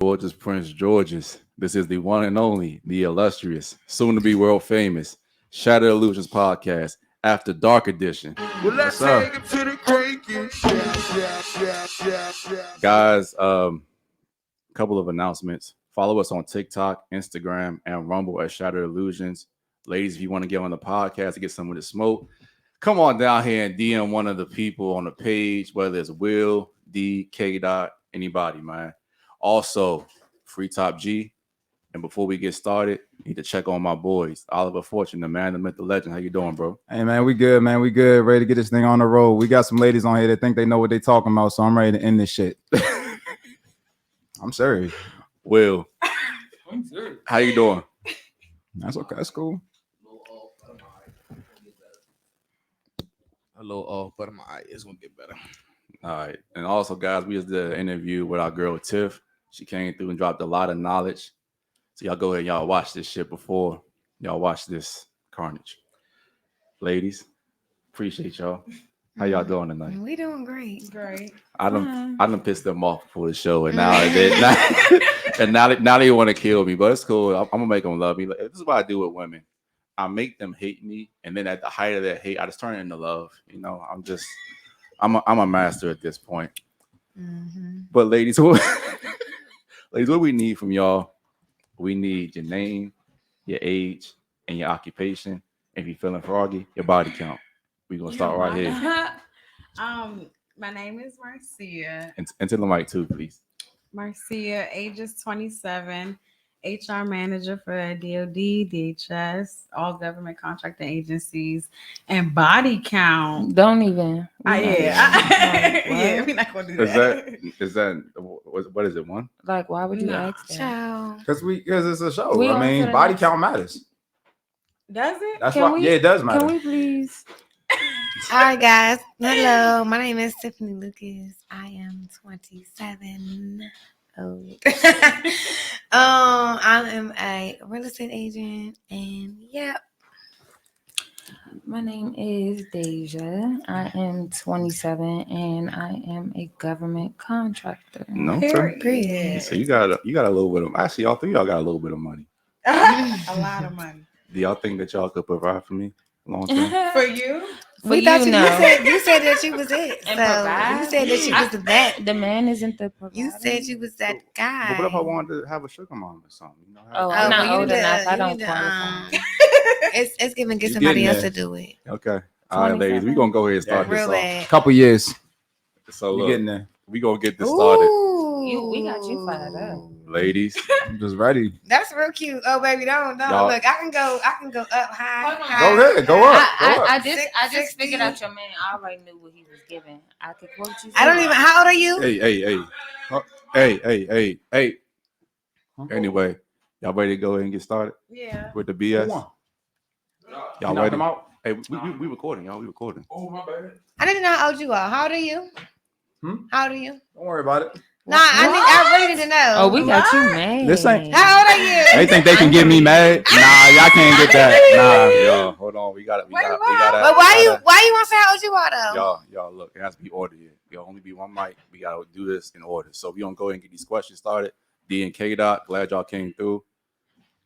Gorgeous Prince George's. This is the one and only, the illustrious, soon to be world famous, Shattered Illusionz Podcast, After Dark Edition. Well, let's take it to the Guys, couple of announcements. Follow us on TikTok, Instagram, and Rumble at Shattered Illusionz. Ladies, if you want to get on the podcast to get some of the smoke, come on down here and DM one of the people on the page, whether it's Will, D, K. Dot, anybody, man. Also, Free Top G. And before we get started, need to check on my boys. Oliver Fortune, the man, the myth, the legend. How you doing, bro? Hey, man, we good, man. We good. Ready to get this thing on the road. We got some ladies on here that think they know what they talking about, so I'm ready to end this shit. I'm serious. Will, how you doing? That's okay. That's cool. A little off, but my eye is gonna get better. All right. And also, guys, we just did an interview with our girl, Tiff. She came through and dropped a lot of knowledge. So y'all go ahead and y'all watch this shit before y'all watch this carnage. Ladies, appreciate y'all. How y'all doing tonight? We doing great. Great. I done pissed them off before the show, and now they want to kill me, but it's cool. I'm gonna make them love me. This is what I do with women. I make them hate me, and then at the height of that hate, I just turn it into love. You know, I'm a master at this point. Mm-hmm. But ladies, ladies, what we need from y'all, we need your name, your age, and your occupation. If you're feeling froggy, your body count. We're gonna start right here. My name is Marcia. And to the mic too, please. Marcia, age is 27, HR manager for DOD, DHS, all government contracting agencies, and body count. Don't even. Yeah, we're not gonna do that. Is that what is it? One? Like, why would you No. ask that? Ciao. Because it's a show. We I on mean, to the body next. count matters. Does it? That's Can why. we- Yeah, it does matter. Can we please? Hi guys, hello. My name is Tiffany Lucas. I am 27. Old. I am a real estate agent, and yeah. My name is Deja. I am 27 and I am a government contractor. No. Period. So you got a little bit of. Actually, all three of y'all got a little bit of money. A lot of money. Do y'all think that y'all could provide for me long term? For you? We thought you said that you was it. And So provide? you said that you was that. The man isn't the provider. You said you was that guy. But what if I wanted to have a sugar mom or something? You know, Oh, Oh, I'm not well, you old need to- enough. I you don't need to, qualify. It's giving get You somebody getting else there. to do it. Okay. All right, ladies, 27. we're gonna go ahead and start Real this off. bad. Couple years. So You look, getting there. we gonna get this started. We got you fired up. Ladies, I'm just ready. That's real cute. Oh baby, don't Y'all- look. I can go up high. Hold on. high, Go ahead, go high. up. I just 60. figured out your man. I already knew what he was giving. I could quote you. I don't even. How old are you? hey. Oh, hey. Anyway, y'all ready to go ahead and get started Yeah. with the BS? Come on. Y'all You knocked ready? them out? Hey, we recording, y'all. We recording. Oh, my bad. I didn't know how old you are. How old are you? How old are you? Don't worry about it. Nah, I really need to know. Oh, we got you mad. This ain't- How old are you? They think they can get me mad? Nah, y'all can't get that. Nah. Yo, hold on. We got it. But why you want to say how old you are though? Y'all, look, it has to be ordered here. There'll only be one mic. We gotta do this in order. So we gonna go ahead and get these questions started. D and K Dot, glad y'all came through.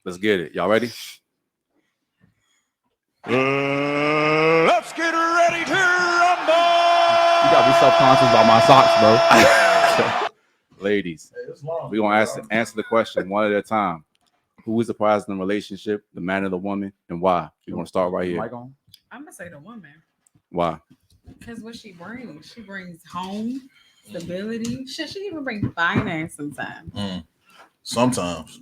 Let's get it. Y'all ready? Let's get ready to rumble. You gotta be self-conscious about my socks, bro. Ladies, we're gonna answer the question one at a time. Who is the prize in the relationship, the man or the woman, and why? We're gonna start right here. Mic on? I'm gonna say the woman. Why? Because what she brings home, stability. Shit, she even brings finance sometimes. Sometimes.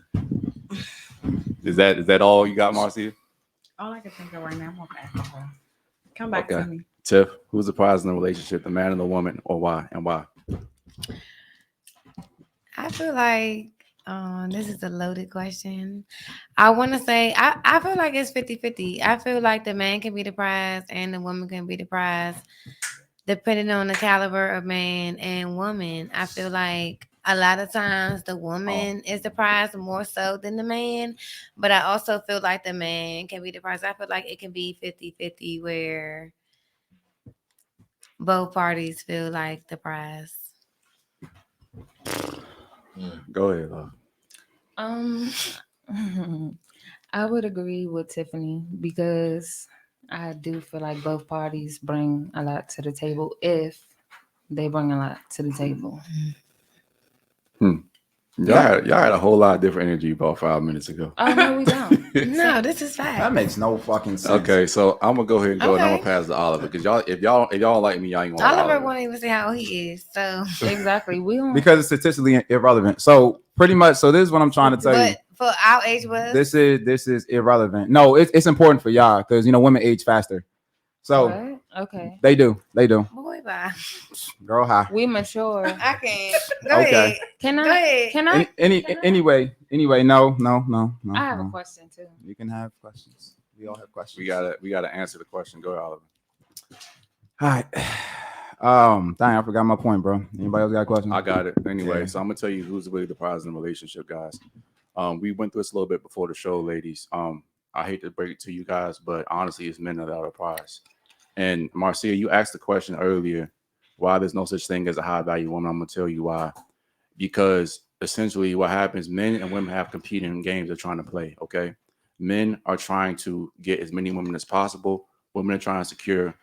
Is that all you got, Marcia? All I can think of right now, I'm off alcohol. Come back to Okay. me. Tiff, who's the prize in the relationship, the man or the woman, or why? And why? I feel like this is a loaded question. I want to say I feel like it's 50-50. I feel like the man can be the prize and the woman can be the prize, depending on the caliber of man and woman. I feel like a lot of times the woman is the prize more so than the man, but I also feel like the man can be the prize. I feel like it can be 50-50 where both parties feel like the prize. Go ahead, love. I would agree with Tiffany because I do feel like both parties bring a lot to the table if they bring a lot to the table. Y'all had a whole lot of different energy about 5 minutes ago. Oh no, we don't. No, this is fact. That makes no fucking sense. Okay, so I'm gonna go ahead and go, and I'm Okay. gonna pass to Oliver because if y'all like me, y'all ain't gonna. Oliver Oliver. won't even say how he is. So, Exactly. We don't. Because it's statistically irrelevant. So pretty much, so this is what I'm trying to tell you. but for our age was This is irrelevant. No, it's important for y'all because women age faster. So What? Okay. they do. boy bye. Girl, hi. We mature. I can't. Go Okay. ahead. Can Go I? ahead. Can I? Anyway, no. I have a no. question too. You can have questions. We all have questions. We gotta answer the question. Go ahead, Oliver. All right. Dang, I forgot my point, bro. Anybody else got a question? I got it. Anyway, Yeah. so I'm gonna tell you who's really the prize in the relationship, guys. We went through this a little bit before the show, ladies. I hate to break it to you guys, but honestly, it's men that are the prize. And Marcia, you asked the question earlier why there's no such thing as a high value woman. I'm gonna tell you why. Because essentially, what happens, men and women have competing games they're trying to play. Okay, men are trying to get as many women as possible. Women are trying to secure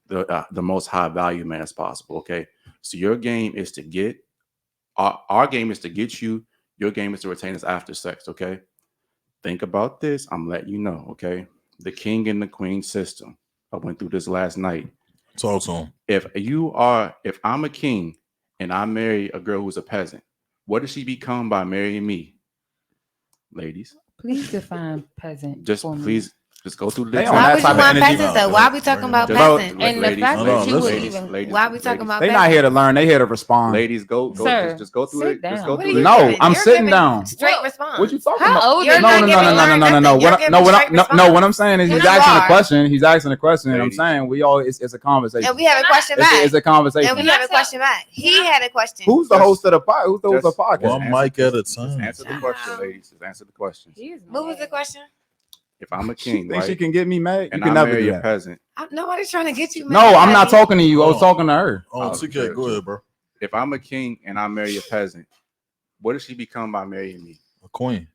the most high value man as possible. Okay, so your game is to get our game is to get you. Your game is to retain us after sex. Okay, think about this. I'm letting you know. Okay, the king and the queen system. I went through this last night. Talk to him. If I'm a king and I marry a girl who's a peasant, what does she become by marrying me? Ladies, Please define peasant. just for me. please just go through the They on Why that would type you of want energy. peasants though? Why are we talking about Just- peasants? And the ladies, fact hold that on, you would listen. even. Ladies, Why are we talking about They peasants? not here to learn. They here to respond. Ladies, go Sir, just go through sit it. Just down. go What are through you it. No, giving? I'm You're sitting giving down. Straight response. What you talking How about? old You're are not you? giving learned nothing. You're giving straight response. What I'm saying is he's You asking are. a question. He's asking a question. And I'm Ladies. saying it's a conversation. And we have a question It's back. a conversation. And we have a question back. He had a question. Who's the host of the podcast? Who's the host of the Just- podcast? One mic at a Just time. answer the question, ladies. Just answer the question. He is What was the mad. question? If I'm a She king, thinks right, she can get me mad. You and can I never marry do a that. peasant, Nobody's trying to get you. No, mad, I'm not baby. talking to you. I was talking to her. Oh, Oh, TK, sure, go sure. ahead, bro. if I'm a king and I marry a peasant, what does she become by marrying me? A queen.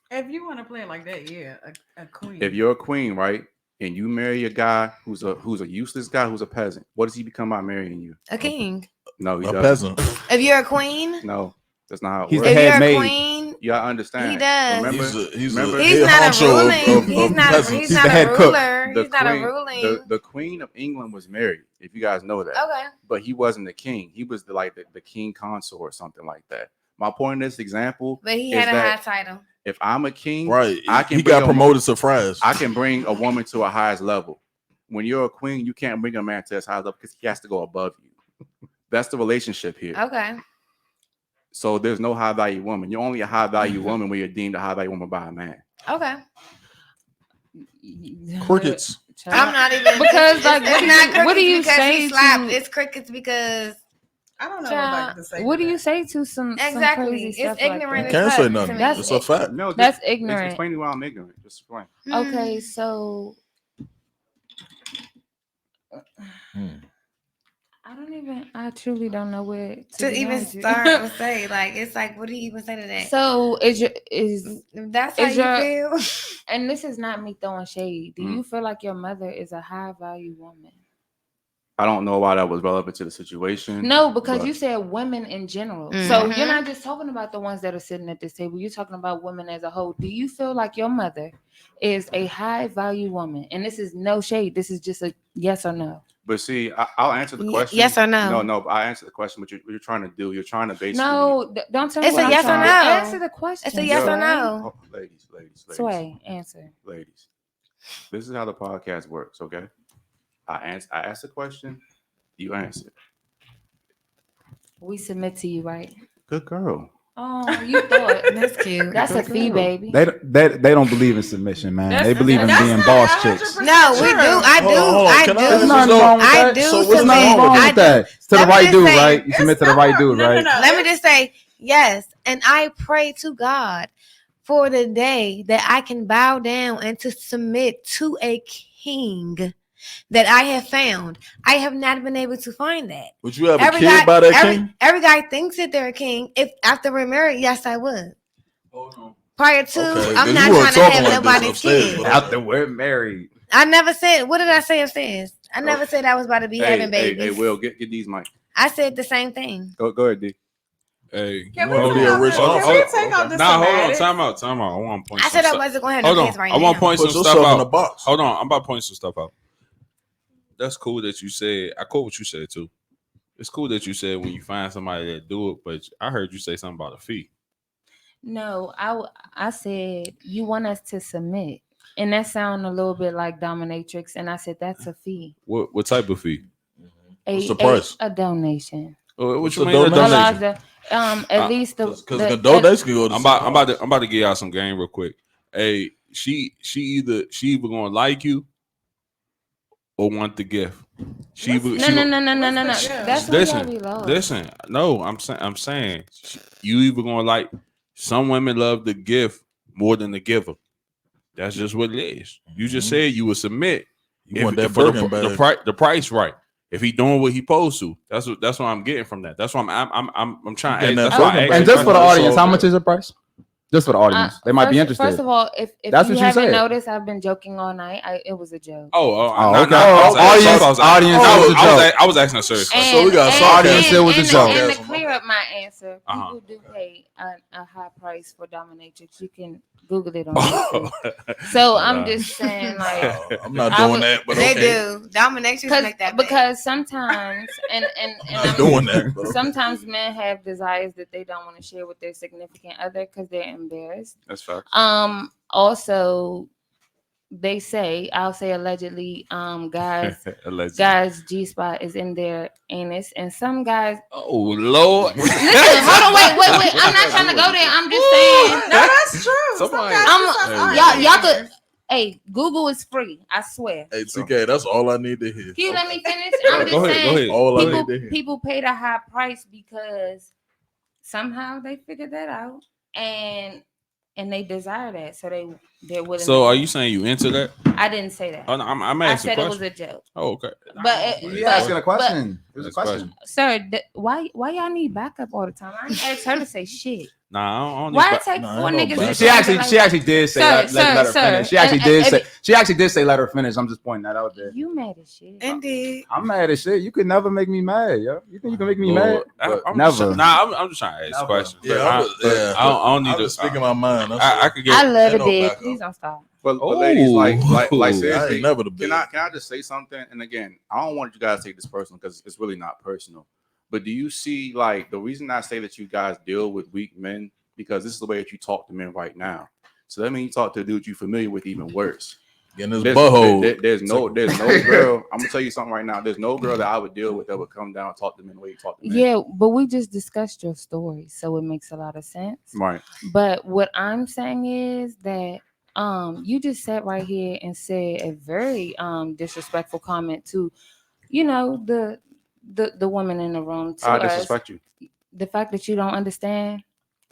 If you want to play it like that, yeah, a queen. If you're a queen, right, and you marry a guy who's a useless guy who's a peasant, what does he become by marrying you? A king. No, he A doesn't. peasant. If you're a queen, No, that's not how it He's works. the if head you're a maid. queen, You gotta understand. He does. Remember, He's remember- a he's head not a honcho ruling. of He's not. peasants. He's He's not the a head cook. ruler. the He's not a queen, ruling. the queen of England was married. If you guys know that, Okay. but he wasn't the king. He was the king consort or something like that. My point in this example But he is had a high that title. if I'm a king, Right. I can He bring got a- promoted to fries. I can bring a woman to a highest level. When you're a queen, you can't bring a man to his highest level because he has to go above you. That's the relationship here. Okay. So there's no high value woman. You're only a high value woman when you're deemed a high value woman by a man. Okay. Crickets. I'm not even Because, it's like, not what do crickets you because say he slapped. to- It's crickets because I don't know Child, what to say. what to do you that. say to some exactly. crazy It's stuff ignorant. like You as can't fuck say to nothing. me. That's It's a fact. No, That's just ignorant. explain to me why I'm ignorant. Just explain. Mm. Okay, so I truly don't know where To be even honest with you. start or say, like, it's like, what do you even say to that? So is That's how is you your- feel. and this is not me throwing shade. Do Mm. you feel like your mother is a high value woman? I don't know why that was relevant to the situation. No, because but you said women in general. So Mhm. you're not just talking about the ones that are sitting at this table. You're talking about women as a whole. Do you feel like your mother is a high value woman? And this is no shade. This is just a yes or no. But see, I'll answer the question. Yes or no? No, I answer the question. What you're trying to do? You're trying to basically. No, don't tell me. It's what a I'm yes or trying- no. Answer the question. It's a yes or Sway. no. Oh, ladies. Sway, answer. Ladies, this is how the podcast works. Okay, I ask the question, you answer. We submit to you, right? Good girl. Oh, you thought That's cute. that's a fee, baby. They don't believe in submission, man. That's- They believe in that's being not boss 100% chicks. No, we do. I do. Hold on. I Can I do. ask There's nothing So- wrong with I that. do So what's There's nothing submit. wrong I with do. that. It's to the Let me right just dude, say- right? You submit to the right dude, No, right? no. Let me just say yes, and I pray to God for the day that I can bow down and to submit to a king that I have found. I have not been able to find that. Would you have a kid by that king? Every guy thinks that they're a king. If after we're married, yes, I would. Hold on. Prior to, Okay, I'm 'cause not you weren't trying to talking have like this nobody's upstairs, kid. but- After we're married. I never said. What did I say upstairs? I never said I was about to be having babies. Hey, Will, get these mic. I said the same thing. Go ahead, D. Hey, Can wanna we be take a out rich the- officer? can we take out the Nah, hold on. semantics? Time out. I want to point. I some said I stuff- wasn't going to have Hold no on. kids right I want now. to point Put some stuff yourself in a out. box. Hold on. I'm about to point some stuff out. That's cool that you said. I quote what you said too. It's cool that you said when you find somebody that do it, but I heard you say something about a fee. No, I said you want us to submit, and that sounded a little bit like dominatrix, and I said that's a fee. What type of fee? What's the price? A donation. What What's you the mean a donation? A donation? larger, at least the Because the donation can go to I'm about to get y'all some game real quick. Hey, she either gonna like you or want the gift. No. That's where y'all be low. Listen. No, I'm saying you either gonna like. Some women love the gift more than the giver. That's just what it is. You just said you would submit. You want that for Birkin bag. the price right. If he doing what he supposed to, that's what I'm getting from that. That's why I'm trying. Getting that That's why I Birkin asked bag. And you just for the questions. audience, how much is the price? Just for the audience, they might be interested. First of all, if That's you what you haven't said. noticed, I've been joking all night. It was a joke. Oh, no, okay. no, I was Audience, I was asking a serious question. So we got audience, it was a joke. And to clear up my answer, Uh-huh. people do pay a high price for dominatrix. You can Google it on YouTube. So I'm just saying, like, I'm not I doing would- that, but They okay. do. Dominatrix make that because sometimes and I'm not doing that. But okay. sometimes men have desires that they don't want to share with their significant other because they're embarrassed. That's facts. Also, they say, I'll say allegedly, guys G-spot is in their anus, and some guys. Oh Lord! Listen, hold on, wait. I'm not trying to go there. I'm just saying. No, that's true. Somebody- Y'all could. Hey, Google is free. I swear. Hey, TK, that's all I need to hear. Can you let me finish? I'm just Go ahead, saying. go ahead. All I need to hear. People paid a high price because somehow they figured that out, and they desire that, so they're willing. So to are pay. you saying you into that? I didn't say that. Oh, no, I'm I asking said a it was question. a joke. Oh, okay. But You asking a question? It was a Next question. sir, why y'all need backup all the time? I ain't asked her to say shit. Nah, I don't need Why ba- it take Nah, four ain't no niggas? backup. to She say actually, like she that? actually did say Sir, let her sir, finish. She and- actually and- did and- say. She actually did say let her finish. I'm just pointing that out there. You mad as shit. Indeed. I'm mad as shit. You could never make me mad, yo. You think you can make me mad? Lord, But never. I'm just trying to ask Never. questions. Yeah, I don't need I'm to just speaking my mind. That's I all. could get. I love ain't the no bed. backup. Please don't stop. But ladies, like I seriously, ain't never the can best. I just say something? And again, I don't want you guys to take this personal because it's really not personal. But do you see, like, the reason I say that you guys deal with weak men, because this is the way that you talk to men right now. So that means you talk to a dude you're familiar with even worse. Getting this There's, butthole. there's no girl. I'm gonna tell you something right now. There's no girl that I would deal with that would come down and talk to men the way you talk to men. Yeah, but we just discussed your story, so it makes a lot of sense. Right. But what I'm saying is that you just sat right here and said a very disrespectful comment to, the woman in the room. To I us. disrespect you. The fact that you don't understand,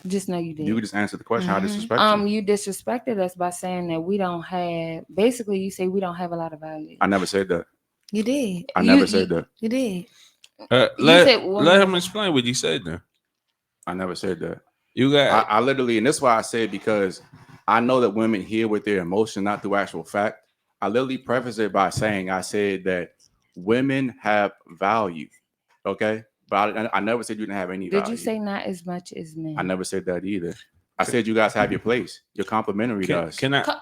just know you did. You just answered the question. I Mhm. disrespect you. You disrespected us by saying that we don't have. Basically, you say we don't have a lot of value. I never said that. You did. I never said that. You did. Let him explain what he said then. I never said that. You got I literally, and that's why I said, because I know that women hear with their emotion, not through actual fact. I literally preface it by saying, I said that women have value. Okay. But I never said you didn't have any value. Did you say not as much as men? I never said that either. I said you guys have your place. You're complimentary to us. Can I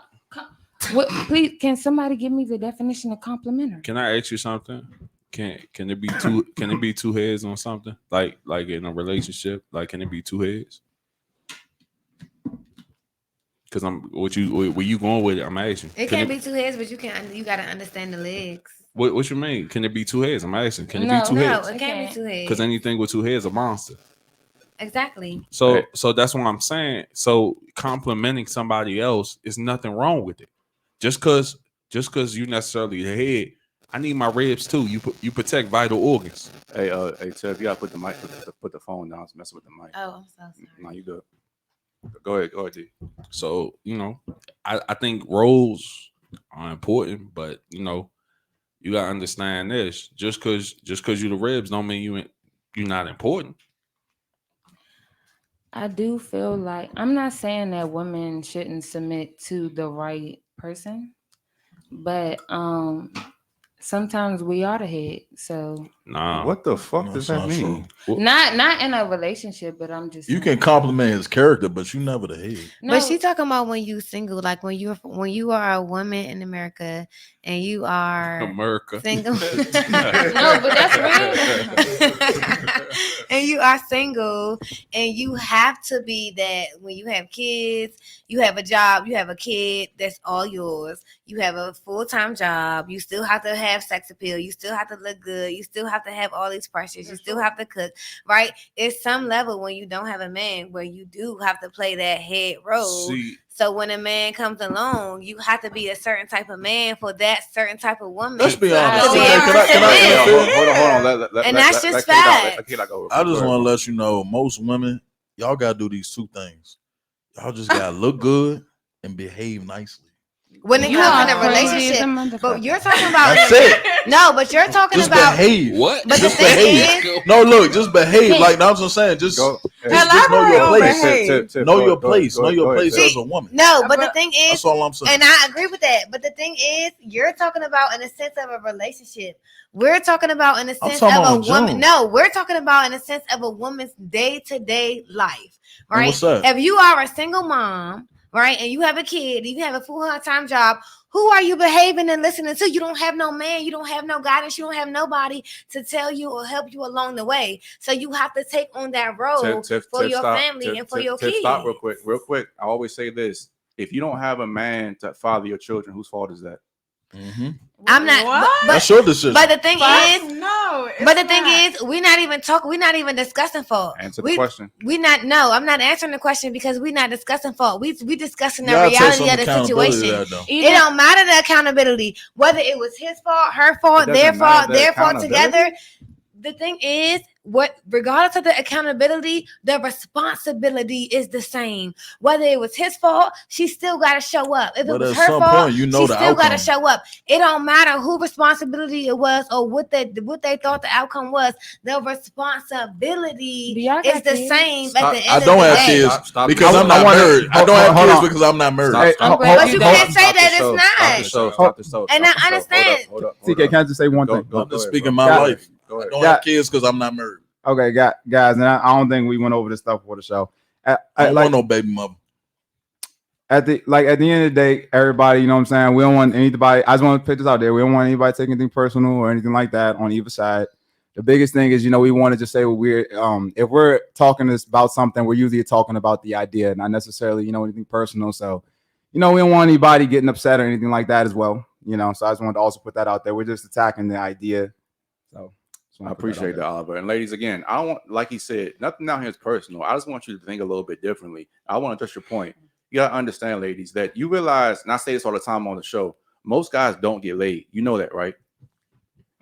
Please, can somebody give me the definition of complimentary? can I ask you something? Can it be two heads on something? Like in a relationship? Like, can it be two heads? Because where you going with it? I'm asking. It can't be two heads, but you gotta understand the legs. What you mean? Can it be two heads? I'm asking. Can it No, be two No, heads? it can't be two heads. Because anything with two heads is a monster. Exactly. So Right. so that's what I'm saying. So complimenting somebody else is nothing wrong with it. Just cause you necessarily the head. I need my ribs too. You protect vital organs. Hey, Tiff, you gotta put the mic, put the phone down. It's messing with the mic. Oh, I'm so sorry. No, you good. Go ahead, D. So I think roles are important, but you gotta understand this. Just cause you the ribs don't mean you're not important. I do feel like I'm not saying that women shouldn't submit to the right person, but sometimes we are the head. So Nah. What the fuck No, does it's that not mean? true. not in a relationship, but I'm just You saying. can compliment his character, but you never the head. No, But she talking about when you single, like when you are a woman in America and you are America. single. No, but that's real. And you are single and you have to be that when you have kids, you have a job, you have a kid, that's all yours. You have a full-time job, you still have to have sex appeal, you still have to look good, you still have to have all these pressures, you still have to cook, right? It's some level when you don't have a man where you do have to play that head role. See, So when a man comes along, you have to be a certain type of man for that certain type of woman. Let's be to honest. be Okay, able can to I submit. interfere? Hold on. And that's just Kid out. fact. Let Kid out go. I just Go want to ahead. let you know, most women, y'all gotta do these two things. Y'all just gotta look good and behave nicely. When it You comes are in a crazy as a relationship, motherfucker. but you're talking about That's it. no, but you're talking Just about behave. what? But the Just thing behave. is, No, look, just behave. Like that's what I'm saying. Just Go. just know your Elaborate on place. behave. Know your place. Know your place See, as a woman. no, but the But- thing is, That's all I'm saying. and I agree with that. But the thing is, you're talking about in the sense of a relationship. We're talking about in the I'm sense talking of a about woman. June. No, we're talking about in the sense of a woman's day-to-day life, And right? what's that? If you are a single mom, right, and you have a kid, you have a full-time job, who are you behaving and listening to? You don't have no man, you don't have no guidance, you don't have nobody to tell you or help you along the way. So you have to take on that role for your family and for your kids. Stop real quick. I always say this: if you don't have a man to father your children, whose fault is that? Mm-hmm. I'm not. What? That's your decision. But the thing Fuck is, no. but the thing is, we're not even talking. We're not even discussing fault. Answer the question. We not. No, I'm not answering the question because we're not discussing fault. We discussing the You gotta take reality some of the accountability situation. there, though. It don't matter the accountability, whether it was his fault, her fault, It their doesn't matter fault, the their fault accountability? together. The thing is, what regardless of the accountability, the responsibility is the same. Whether it was his fault, she still got to show up. If it But was at her some fault, point, you know she the still got to outcome. show up. It don't matter who responsibility it was or what they thought the outcome was. The responsibility Do y'all is got the kids? same Stop. at the end I of don't the have day. kids Stop because I'm I not wanna- married. I don't have hold kids on. because I'm not married. Hey, I'm hold- glad But you you don't. can't say that it's not. Stop the show. And I understand. Hold up. TK, can I just say one thing? I'm just speaking bro. my Got life. Go I ahead. don't Yeah. have kids because I'm not married. Okay, guys, and I don't think we went over this stuff for the show. I don't want no baby mother. At the end of the day, everybody, you know what I'm saying? We don't want anybody. I just want to put this out there. We don't want anybody taking anything personal or anything like that on either side. The biggest thing is, we want to just say what we're if we're talking about something, we're usually talking about the idea, not necessarily, anything personal. So, we don't want anybody getting upset or anything like that as well. So I just wanted to also put that out there. We're just attacking the idea. So I appreciate that, Oliver. And ladies, again, I don't want, like he said, nothing out here is personal. I just want you to think a little bit differently. I want to touch your point. You gotta understand, ladies, that you realize, and I say this all the time on the show, most guys don't get laid. You know that, right?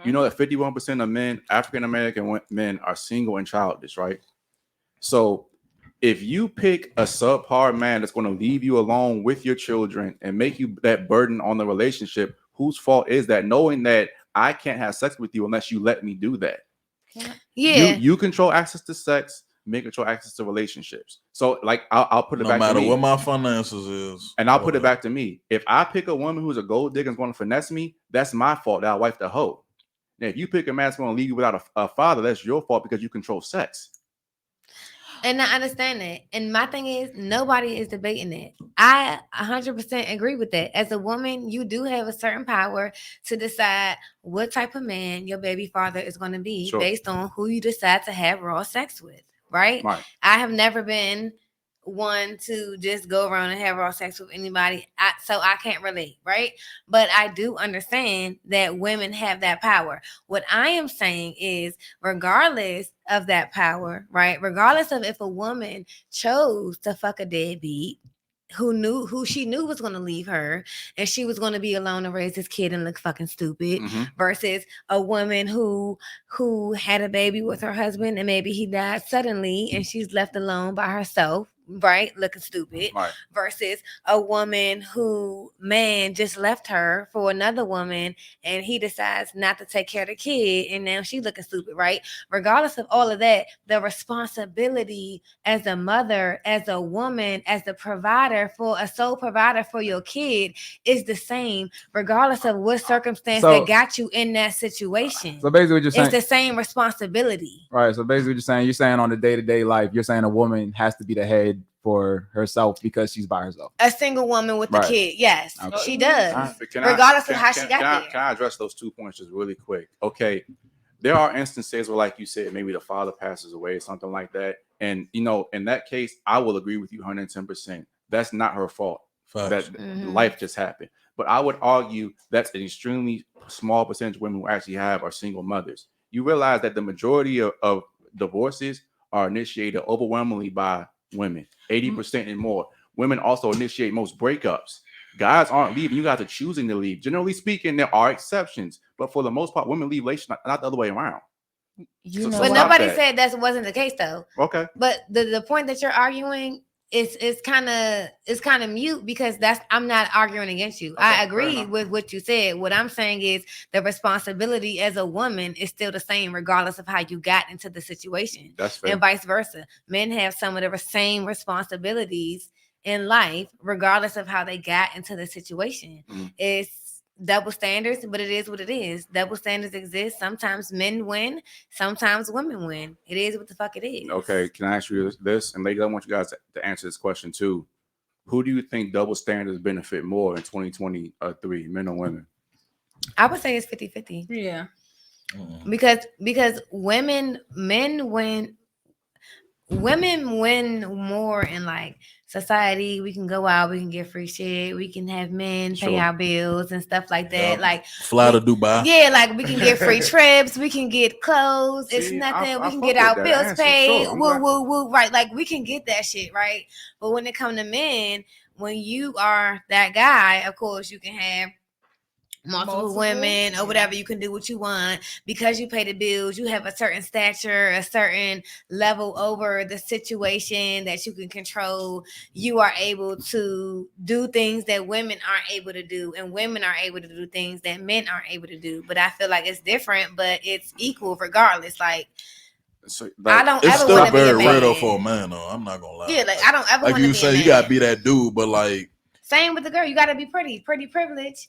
You know that 51% of men, African American men, are single and childless, right? So if you pick a subpar man that's going to leave you alone with your children and make you that burden on the relationship, whose fault is that? Knowing that I can't have sex with you unless you let me do that. Yeah. You control access to sex, me control access to relationships. So, like, I'll put it No back to matter me. what my finances is, And I'll put it back to me. If I pick a woman who's a gold digger and going to finesse me, that's my fault that I wifed the hoe. Now, if you pick a man that's going to leave you without a father, that's your fault because you control sex. And I understand that. And my thing is, nobody is debating that. I 100% agree with that. As a woman, you do have a certain power to decide what type of man your baby father is going to be based on who you decide to have raw sex with, right? I have never been one to just go around and have raw sex with anybody, so I can't relate, right? But I do understand that women have that power. What I am saying is, regardless of that power, right? Regardless of if a woman chose to fuck a deadbeat who she knew was going to leave her and she was going to be alone and raise this kid and look fucking stupid, versus a woman who had a baby with her husband and maybe he died suddenly and she's left alone by herself, right, looking stupid, Right. versus a woman who man just left her for another woman and he decides not to take care of the kid and now she looking stupid, right? Regardless of all of that, the responsibility as a mother, as a woman, as the provider, for a sole provider for your kid is the same regardless of what circumstance So- that got you in that situation. So basically, what you're saying, It's the same responsibility. right? So basically, what you're saying on the day-to-day life, you're saying a woman has to be the head for herself because she's by herself. A single woman with the Right. kid, yes, Okay. she does. But Regardless of how she got there. Can I address those 2 points just really quick? Okay, there are instances where, like you said, maybe the father passes away or something like that, and in that case, I will agree with you 110%. That's not her fault. Facts. That Mhm. life just happened. But I would argue that's an extremely small percentage of women who actually are single mothers. You realize that the majority of divorces are initiated overwhelmingly by women, 80% and more. Women also initiate most breakups. Guys aren't leaving. You guys are choosing to leave. Generally speaking, there are exceptions, but for the most part, women leave late, not the other way around. You So know But what? stop nobody that. said that wasn't the case though. Okay. But the point that you're arguing is kind of mute because I'm not arguing against you. Okay, I fair agree enough. with what you said. What I'm saying is the responsibility as a woman is still the same regardless of how you got into the situation. That's fair. And vice versa. Men have some of the same responsibilities in life regardless of how they got into the situation. Mhm. It's double standards, but it is what it is. Double standards exist. Sometimes men win, sometimes women win. It is what the fuck it is. Okay, can I ask you this? And ladies, I want you guys to answer this question too. Who do you think double standards benefit more in 2023, men or women? I would say it's 50-50. Yeah. Because men win more in like society. We can go out, we can get free shit, we can have men pay Sure. our bills and stuff like that. Yeah. Like Fly to Dubai. yeah, like we can get free trips, we can get clothes. It's See, nothing. I We can fuck get with our that bills answer, paid. sure. I'm Woo, glad- woo, woo. Right, like we can get that shit, right? But when it comes to men, when you are that guy, of course you can have multiple women or whatever. You can do what you want because you pay the bills. You have a certain stature, a certain level over the situation that you can control. You are able to do things that women aren't able to do, and women are able to do things that men aren't able to do. But I feel like it's different, but it's equal regardless. Like So, I don't It's ever still want to be very a man. rare though for a man though. I'm not gonna lie. Yeah, like I don't ever like want to you be say, a man. you gotta be that dude, but like Same with the girl. You gotta be pretty privileged.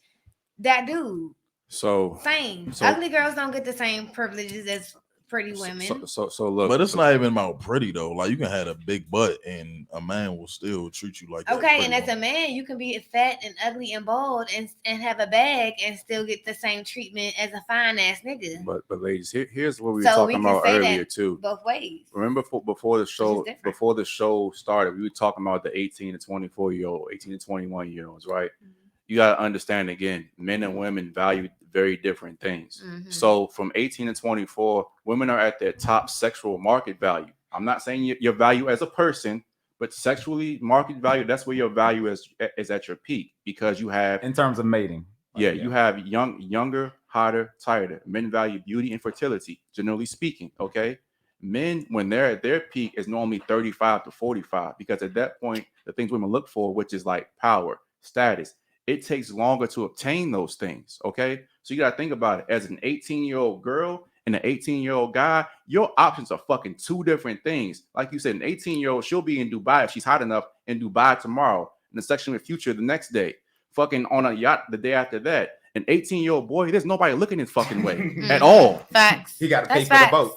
That dude. so Same. So- Ugly girls don't get the same privileges as pretty women. So look. but it's so- not even about pretty though. Like you can have a big butt and a man will still treat you like that. Okay, and pretty as a woman. man, you can be fat and ugly and bald and have a bag and still get the same treatment as a fine ass nigga. But ladies, here's what we were So talking we can about say earlier that too. both ways. Remember before the show different. before the show started, we were talking about the 18 to 24-year-old, 18 to 21-year-olds, right? Mm-hmm. You got to understand again, men and women value very different things. Mhm. So from 18 to 24, women are at their top sexual market value. I'm not saying your value as a person, but sexually market value, that's where your value is at your peak because you have In terms of mating. yeah, you have younger, hotter, tighter. Men value beauty and fertility, generally speaking. Okay. Men, when they're at their peak, is normally 35 to 45 because at that point, the things women look for, which is like power, status, it takes longer to obtain those things. Okay. So you got to think about it as an 18-year-old girl and an 18-year-old guy, your options are fucking two different things. Like you said, an 18-year-old, she'll be in Dubai if she's hot enough in Dubai tomorrow, in the section of future the next day. Fucking on a yacht the day after that. An 18-year-old boy, there's nobody looking his fucking way at all. Facts. He got to pay That's for the facts. boat.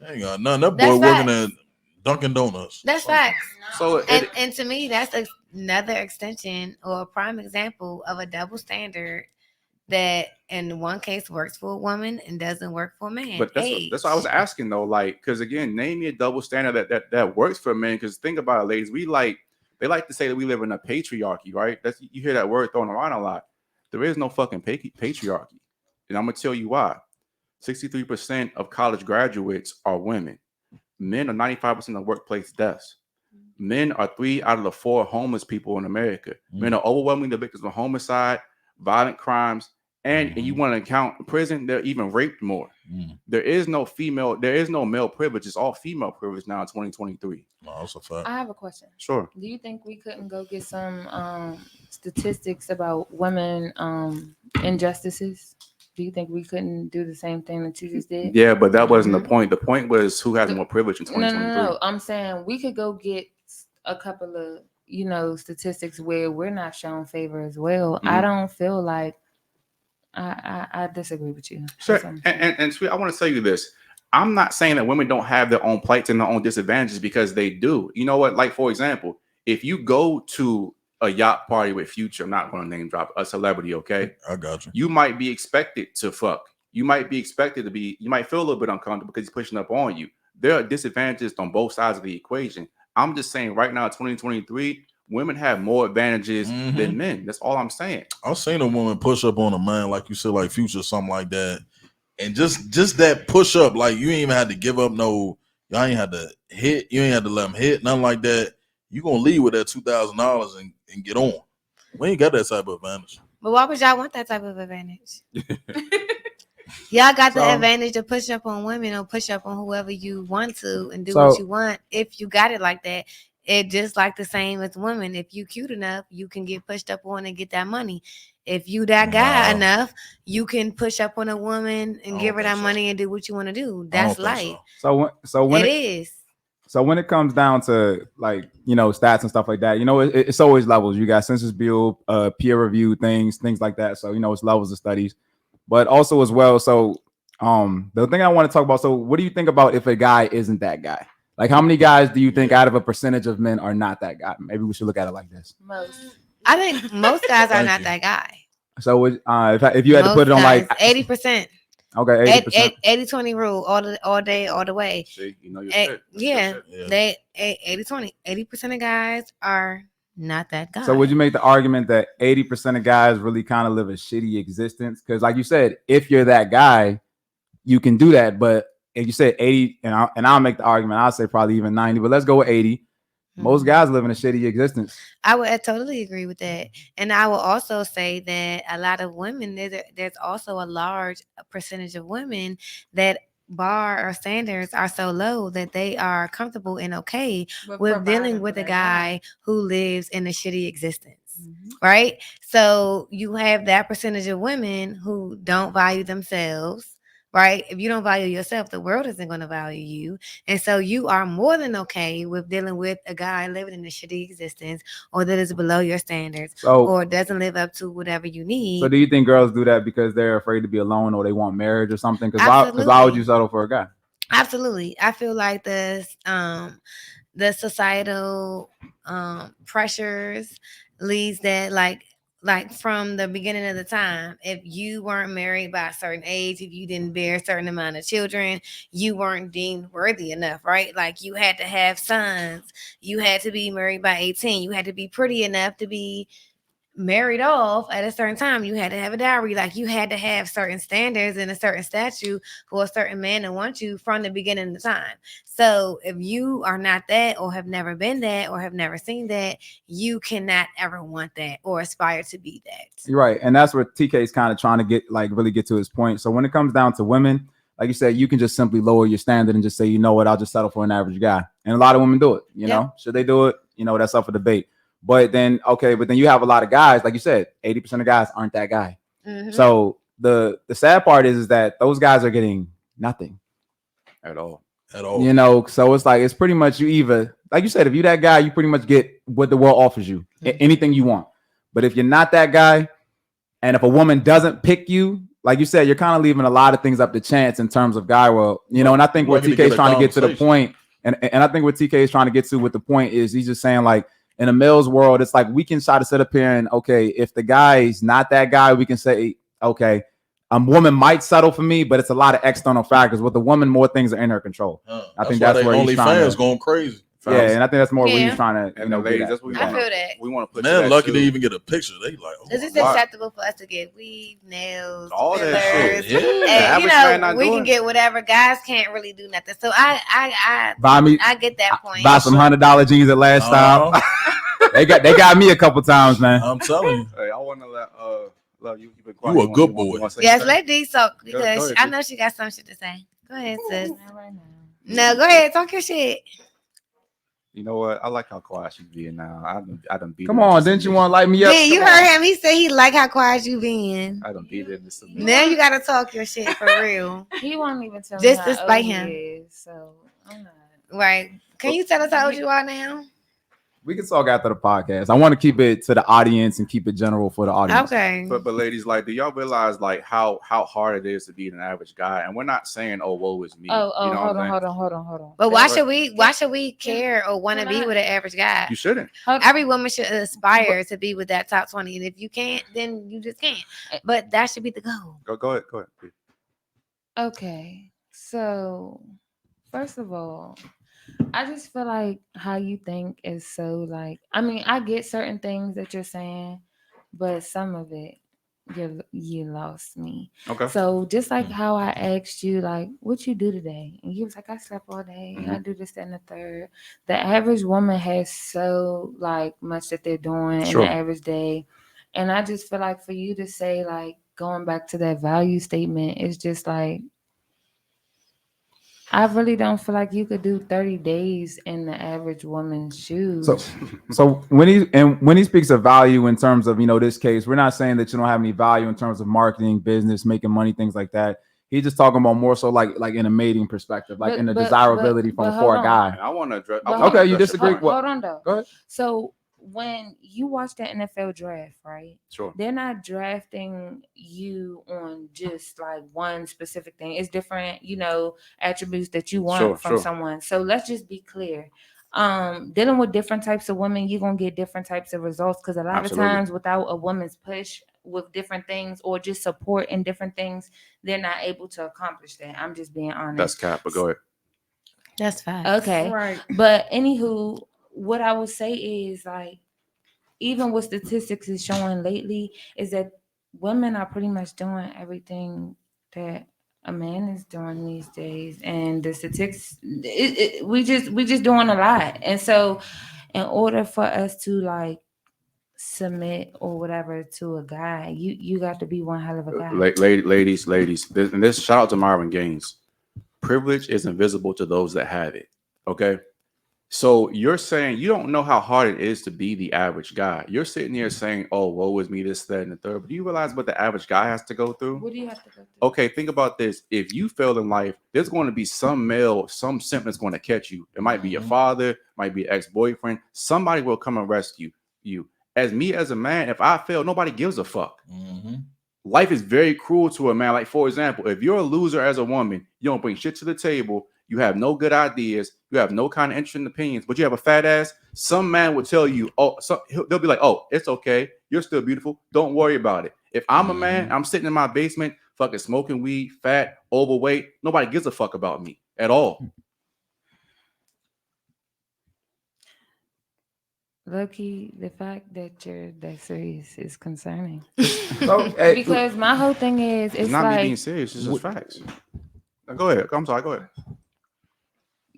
Ain't got none. That boy That's working facts. at Dunkin' Donuts. That's facts. So And to me, that's another extension or a prime example of a double standard that in one case works for a woman and doesn't work for a man. but that's what I was asking though. Like, because again, name me a double standard that works for men. Because think about it, ladies. They like to say that we live in a patriarchy, right? You hear that word thrown around a lot. There is no fucking patriarchy, and I'm gonna tell you why. 63% of college graduates are women. Men are 95% of workplace deaths. Men are 3 out of the 4 homeless people in America. Men are overwhelmingly the victims of homicide, violent crimes, And you want to count prison, they're even raped more. There is no male privilege. It's all female privilege now in 2023. No, that's a fact. I have a question. Sure. Do you think we couldn't go get some statistics about women injustices? Do you think we couldn't do the same thing that you just did? Yeah, but that wasn't the point. The point was who has more privilege in 2023. No. I'm saying we could go get a couple of, statistics where we're not shown favor as well. I don't feel like I disagree with you. Sure. And Sweet, I want to tell you this. I'm not saying that women don't have their own plights and their own disadvantages, because they do. You know what? Like, for example, if you go to a yacht party with Future, I'm not going to name drop a celebrity, okay? I got you. You might be expected to fuck. You might be expected to be, you might feel a little bit uncomfortable because he's pushing up on you. There are disadvantages on both sides of the equation. I'm just saying right now, 2023, women have more advantages than men. That's all I'm saying. I've seen a woman push up on a man, like you said, like Future, something like that. And just that push up, like you ain't even had to give up y'all ain't had to hit, you ain't had to let them hit, nothing like that. You gonna leave with that $2,000 and get on. We ain't got that type of advantage. But why would y'all want that type of advantage? Y'all got the advantage to push up on women or push up on whoever you want to and do what you want. If you got it like that, it just like the same as women. If you cute enough, you can get pushed up on and get that money. If you that guy enough, you can push up on a woman and give her that money and do what you want to do. That's life. So when it is. So when it comes down to stats and stuff like that, it's always levels. You got Census Bureau, peer review things like that. So it's levels of studies, but also as well. So the thing I want to talk about. So what do you think about if a guy isn't that guy? Like, how many guys do you think out of a percentage of men are not that guy? Maybe we should look at it like this. Most. I think most guys are not that guy. So if you had to put it on like 80%. Okay, 80%. 80-20 rule all day, all the way. See, your shit. They 80-20. 80% of guys are not that guy. So would you make the argument that 80% of guys really kind of live a shitty existence? Because like you said, if you're that guy, you can do that. But if you said 80, and I'll make the argument, I'll say probably even 90, but let's go with 80. Most guys live in a shitty existence. I would totally agree with that. And I will also say that a lot of women, there's also a large percentage of women that bar or standards are so low that they are comfortable and okay with dealing with a guy who lives in a shitty existence. Right? So you have that percentage of women who don't value themselves. Right? If you don't value yourself, the world isn't going to value you. And so you are more than okay with dealing with a guy living in a shitty existence or that is below your standards or doesn't live up to whatever you need. So do you think girls do that because they're afraid to be alone or they want marriage or something? Because why would you settle for a guy? Absolutely. I feel like the societal pressures leads that like from the beginning of the time, if you weren't married by a certain age, if you didn't bear a certain amount of children, you weren't deemed worthy enough, right? Like you had to have sons, you had to be married by 18, you had to be pretty enough to be married off at a certain time, you had to have a dowry, like you had to have certain standards and a certain statute for a certain man to want you from the beginning of the time. So if you are not that or have never been that or have never seen that, you cannot ever want that or aspire to be that. You're right. And that's where TK is kind of trying to really get to his point. So when it comes down to women, like you said, you can just simply lower your standard and just say, you know what, I'll just settle for an average guy. And a lot of women do it, you know, should they do it? That's up for debate. But then you have a lot of guys, like you said, 80% of guys aren't that guy. So the sad part is that those guys are getting nothing at all. So it's pretty much you either, like you said, if you're that guy, you pretty much get what the world offers you, anything you want. But if you're not that guy, and if a woman doesn't pick you, like you said, you're kind of leaving a lot of things up to chance in terms of guy world, and I think what TK is trying to get to the point, and I think what TK is trying to get to with the point is he's just saying, like, in a male's world, it's like we can try to sit up here and, okay, if the guy is not that guy, we can say, okay, a woman might settle for me, but it's a lot of external factors. With the woman, more things are in her control. I think that's where he's trying to going crazy. Yeah, and I think that's more where he's trying to, ladies, that's what I feel that. We want to put man lucky to even get a picture. They like, is this acceptable for us to get weave, nails, all fillers, that shit? And we can get whatever. Guys can't really do nothing. So I get that point. Buy some $100 jeans at Last Stop. They got me a couple times, man. I'm telling you. Hey, I want to Love, you've been You quiet. a good you boy. wanna say Yes, anything? let D talk because ahead, I D. know she got some shit to say. Go ahead, sis. Not right now. No, go ahead, talk your shit. You know what? I like how quiet she's being now. I done beat Come her into on, didn't you want to submission. light me up? D, you Come heard on. him. He said he like how quiet you being. I done beat her into submission. Now you gotta talk your shit for real. He won't even tell Just me to how spite old him. he is, so I'm not. Right. Can you tell us how old you are now? We can talk after the podcast. I want to keep it to the audience and keep it general for the audience. Okay. But ladies, like, do y'all realize like how hard it is to be an average guy? And we're not saying, oh, woe is me. Oh, you know hold what I'm on, saying? hold on. But why Right. should we care or want to Can be I- with an average guy? You shouldn't. Every woman should aspire to be with that top 20. And if you can't, then you just can't. But that should be the goal. Go ahead. Please. Okay, so first of all, I just feel like how you think is so like. I mean, I get certain things that you're saying, but some of it, you lost me. Okay. So just like how I asked you, like, what you do today, and you was like, I slept all day, and I do this, that, and the third. The average woman has so like much that they're doing Sure. in the average day, and I just feel like for you to say like going back to that value statement is just like. I really don't feel like you could do 30 days in the average woman's shoes. So when he speaks of value in terms of, this case, we're not saying that you don't have any value in terms of marketing, business, making money, things like that. He's just talking about more so like in a mating perspective, like in the desirability for a guy. I want to address. Okay, you disagree? Hold on though. Go ahead. So when you watch the NFL draft, right? Sure. They're not drafting you on just like one specific thing. It's different, attributes that you want from someone. So let's just be clear. Dealing with different types of women, you're gonna get different types of results because a lot of times without a woman's push with different things or just support in different things, they're not able to accomplish that. I'm just being honest. That's cap, but go ahead. That's fine. Okay. Right. But anywho, what I would say is like, even what statistics is showing lately is that women are pretty much doing everything that a man is doing these days, and the statistics, we just doing a lot. And so, in order for us to like submit or whatever to a guy, you got to be one hell of a guy. Ladies, and this shout out to Marvin Gaines. Privilege is invisible to those that have it. Okay. So you're saying you don't know how hard it is to be the average guy. You're sitting here saying, oh, woe is me, this, that, and the third. But do you realize what the average guy has to go through? What do you have to go through? Okay, think about this. If you fail in life, there's going to be some male, some simp that's going to catch you. It might be your father, might be an ex-boyfriend. Somebody will come and rescue you. As me, as a man, if I fail, nobody gives a fuck. Life is very cruel to a man. Like, for example, if you're a loser as a woman, you don't bring shit to the table. You have no good ideas. You have no kind of interesting opinions, but you have a fat ass. Some man will tell you, they'll be like, oh, it's okay. You're still beautiful. Don't worry about it. If I'm a man, I'm sitting in my basement, fucking smoking weed, fat, overweight. Nobody gives a fuck about me at all. Low-key, the fact that you're that serious is concerning. Because my whole thing is, It's not me being serious. It's just facts. Now, go ahead. I'm sorry. Go ahead.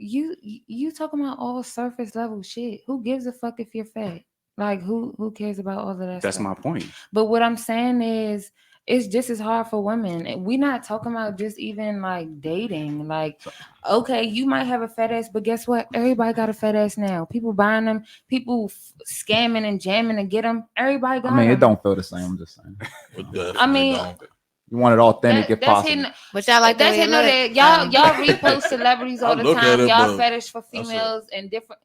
You talking about all surface level shit. Who gives a fuck if you're fat? Like who cares about all of that That's stuff? my point. But what I'm saying is it's just as hard for women. And we're not talking about just even like dating. Like, okay, you might have a fat ass, but guess what? Everybody got a fat ass now. People buying them, people scamming and jamming to get them. Everybody got them. it don't feel the same. I'm just saying. I mean, You want it authentic if possible. But y'all like that's that. hitting that y'all repost celebrities all the look at time. it, Y'all but fetish for females and different.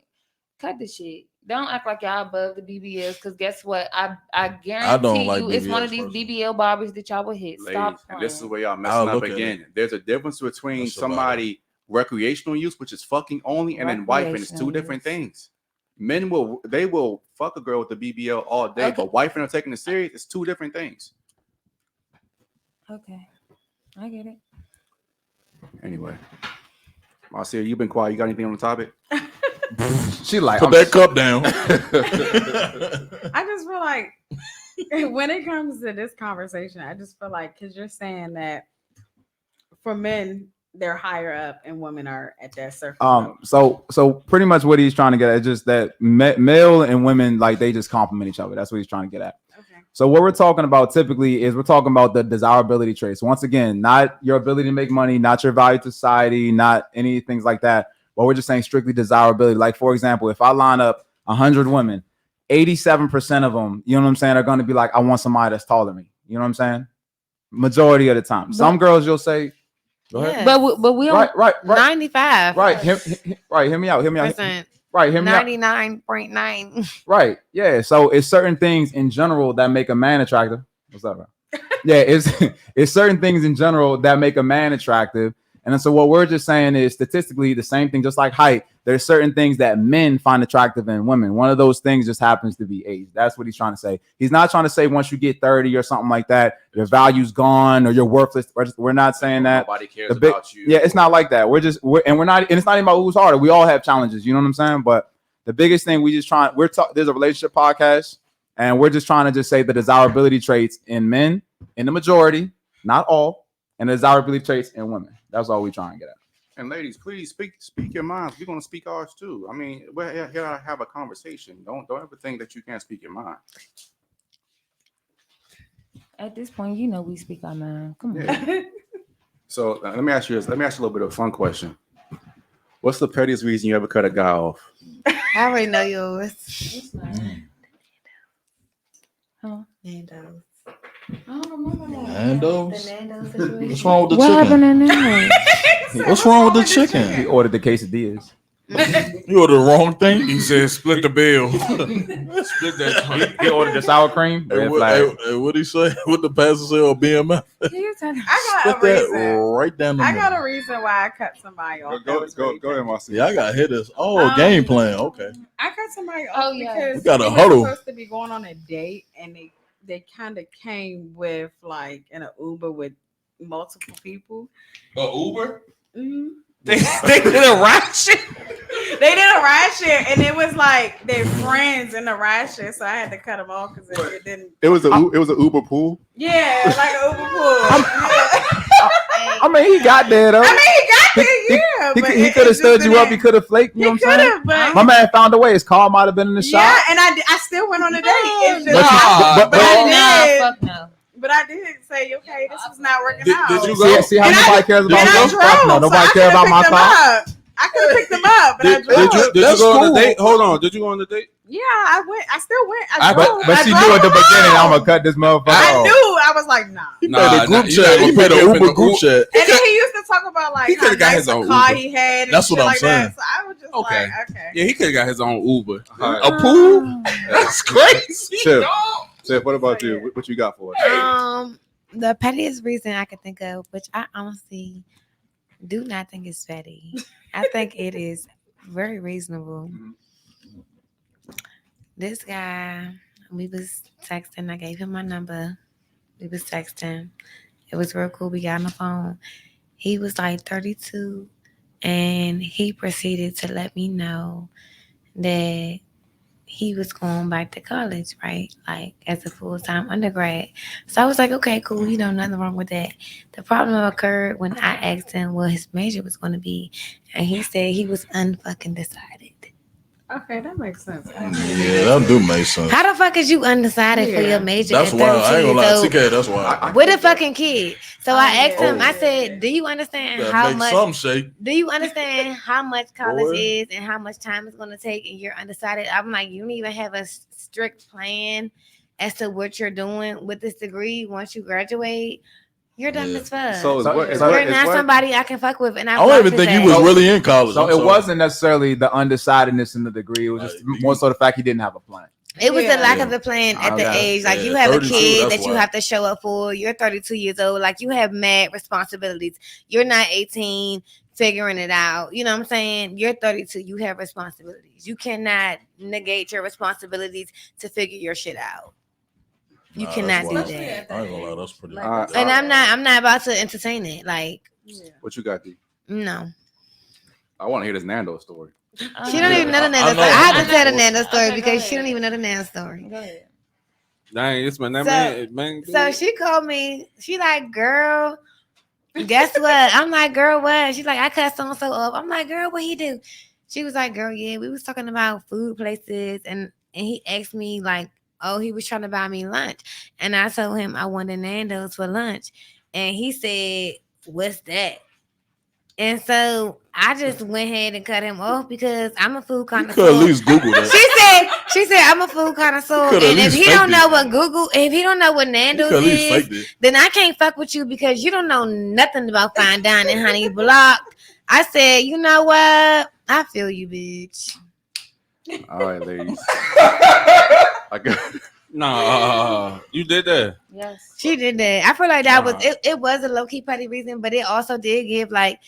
Cut the shit. Don't act like y'all above the BBLs, because guess what? I guarantee like you, it's one of these BBLs BBL Barbies that y'all will hit. Stop Ladies, and this is where y'all messing up again. There's a difference between That's about somebody recreational use, which is fucking only, and then wife, and it's two different things. Men will fuck a girl with the BBL all day, but wife and her taking it serious, it's two different things. Okay, I get it. Anyway, Marcia, you've been quiet. You got anything on the topic? She like, put that cup down. I just feel like when it comes to this conversation, I just feel like, because you're saying that for men, they're higher up and women are at that surface level. So pretty much what he's trying to get at is just that male and women, like, they just complement each other. That's what he's trying to get at. Okay. So what we're talking about typically is we're talking about the desirability traits. Once again, not your ability to make money, not your value to society, not any things like that. But we're just saying strictly desirability. Like, for example, if I line up 100 women, 87% of them, you know what I'm saying, are going to be like, I want somebody that's taller than me. You know what I'm saying? Majority of the time. Some girls you'll say, go ahead. Yeah. But we don't. Right. 95. Right. Hear me out. Percent. Right. Hear me out. 99.9. Right. Yeah. So it's certain things in general that make a man attractive. What's up, bro? Yeah, it's certain things in general that make a man attractive. And then, so what we're just saying is statistically the same thing, just like height. There's certain things that men find attractive in women. One of those things just happens to be age. That's what he's trying to say. He's not trying to say once you get 30 or something like that, your value's gone or you're worthless. We're not saying that. Nobody cares about you. Yeah, it's not like that. And it's not even about who's harder. We all have challenges. You know what I'm saying? But the biggest thing there's a relationship podcast, and we're just trying to just say the desirability traits in men, in the majority, not all, and the desirability traits in women. That's all we're trying to get at. And ladies, please speak your minds. We're gonna speak ours too. I mean, we're here to have a conversation. Don't ever think that you can't speak your mind. At this point, we speak our mind. Come on. Yeah. So let me ask you a little bit of a fun question. What's the pettiest reason you ever cut a guy off? I already know yours. Huh? Nando's. I don't remember that. Nando's? The Nando's situation. What's wrong with the What chicken? happened in there? What's wrong with the chicken? He ordered the quesadillas. You ordered the wrong thing. He said, "Split the bill." Split that. He ordered the sour cream. Hey, Red what flag. he say? What the pastor say on BMF? I got Split a that reason. right down the I middle. got a reason why I cut somebody off. Go ahead, Marcy. Yeah, I got hitters. Oh, game plan. Okay. I cut somebody off Oh, yeah. because We got a we huddle. were supposed to be going on a date, and they kind of came with like in an Uber with multiple people. Uber? Mm-hmm. They did a ride share. They did a ride share, and it was like their friends in the ride share, so I had to cut them off because it didn't. It was an Uber pool. Yeah, like an Uber pool. I mean, he got there though. I mean, he got there, yeah. He but could it have just stood you up. He didn't- could have flaked. You know He what I'm saying? could have, but My man found a way. His car might have been in the shop. yeah, and I still went on a date. It's just, But but I did. Fuck no. But I did say, okay, this is not working Did out. you go? See how And nobody cares about And my I car? drove. No, nobody so cares about my car. I could have picked them up, but I Did drove. you That's go on cool. a date? Hold on. Did you go on a date? Yeah, I went. I still went. I drove. But I she drove knew at the home. beginning I'm gonna cut this motherfucker I off. knew. I was like, nah. The group you chat. gotta He put made it an up in Uber the group chat. And then he used to talk about like He how coulda got nice his a own car Uber. he had. And That's shit what I'm like saying. That. So I was just Okay. like, okay. Yeah, he could have got his own Uber. Alright. A pool? That's crazy. Chip. dog. Chip, what about So, you? yeah. What you got for us? The pettiest reason I could think of, which I honestly do not think is petty. I think it is very reasonable. This guy, we was texting. I gave him my number. We was texting. It was real cool. We got on the phone. He was like 32, and he proceeded to let me know that he was going back to college, right? Like as a full-time undergrad. So I was like, okay, cool. Nothing wrong with that. The problem occurred when I asked him what his major was going to be. And he said he was unfucking decided. Okay, that makes sense. Yeah, that do make sense. How the fuck is you undecided for Yeah. your major That's at why 32 I ain't gonna lie. years old? TK, that's why. With a fucking kid. So I asked him, yeah. I said, do you understand Gotta how make much some shake. do you understand how much college Boy. is and how much time it's going to take and you're undecided? I'm like, you don't even have a strict plan as to what you're doing with this degree once you graduate. You're dumb Yeah. as fuck. So it's what? It's so what? you're It's not what? somebody I can fuck with. And I don't even think he was really in college. So I'm it sorry. wasn't necessarily the undecidedness in the degree. It was just Like, more so the fact he didn't have a plan. It was Yeah. the lack Yeah. of the plan at the Okay. age. Like Yeah, you have a 32, kid that's that you why. have to show up for. You're 32 years old. Like you have mad responsibilities. You're not 18 figuring it out. You know what I'm saying? You're 32. You have responsibilities. You cannot negate your responsibilities to figure your shit out. You Nah, cannot that's do wild. that. I ain't gonna lie, that's pretty. Like, And I'm not about to entertain it. Like, Yeah. What you got, D? no. I want to hear this Nando story. She don't even know the I Nana know. story. I have to I tell the know. Nana story Okay, because go she don't ahead. even know the Nana story. Go ahead. Dang, it's man. That So- man. So she called me. She like, girl, guess what? I'm like, girl, what? She's like, I cut so and so up. I'm like, girl, what he do? She was like, girl, yeah, we was talking about food places, and he asked me like oh, he was trying to buy me lunch. And I told him I wanted Nando's for lunch. And he said, what's that? And so I just went ahead and cut him off because I'm a food You connoisseur. could at least Google that. She said I'm a food connoisseur. You coulda And at if least he don't faked know it. if he don't know what You Nando's could at least is, faked it. then I can't fuck with you because you don't know nothing about fine dining, honey. Block. I said, you know what? I feel you, bitch. All right, ladies. I got. No, you did that. Yes. She did that. I feel like that Nah. was it was a low-key petty reason, but it also did give like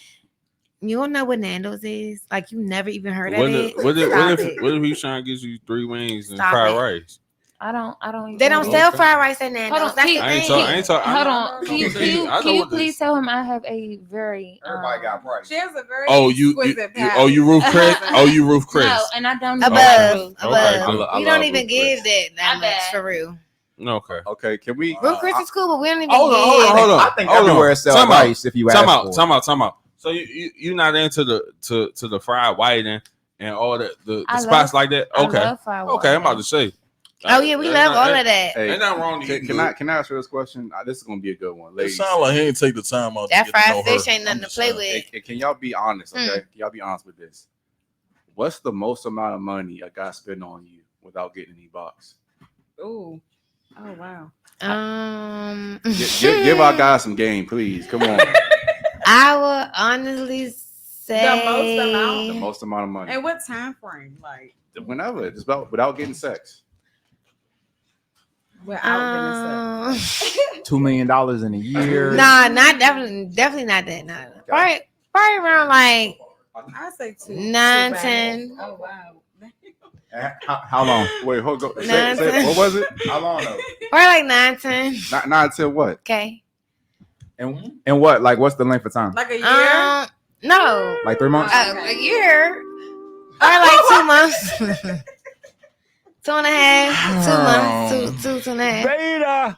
you don't know what Nando's is. Like you never even heard of it. What Stop it. if he's trying to get you 3 wings and Stop fried it. rice? I don't. They don't even- sell Okay. fried rice at Nando's. Hold on, That's the I ain't thing. talking. Hold on. Can you I know what please this- tell him I have a very Everybody got price. She has a very Oh, you exquisite Ruth Chris? Oh, you Ruth Chris? No, and I don't Above. Okay. We don't love even Ruth give Chris. that My much bad. for real. Okay. Okay, can we? Ruth Chris is cool, but we don't even Hold on, give. hold on. I think Hold on. everywhere sells Time out. rice if you ask for it. Time out. So you not into the fried white and all the I spots love- like that? I Okay. love fried Okay, I'm white. about to say. Oh yeah, we love all of that. Hey, Ain't nothing wrong with you. can I ask you this question? This is gonna be a good one, It ladies. sounds like he ain't take the time out. That to get to know fried fish her. ain't nothing I'm to just play saying. with. Can y'all be honest? Okay, can y'all be honest with this? What's the most amount of money a guy spend on you without getting any box? Ooh. Oh wow. Give our guys some game, please. Come on. I would honestly say amount? The most amount of money. And what time frame? Like Whenever, just about without getting sex. without gonna $2 million in a year. Nah, not definitely not that. Nah. Probably around like say. I say 2. 9, 2 10. bags. Oh wow. How long? Wait, hold on. Nonsense. What was it? How long though? probably like 9, 10. Not until what? Okay. And what? Like, what's the length of time? Like a year. No. Like 3 months? A year. Probably like 2 months. 2.5, 2 months, 2.5.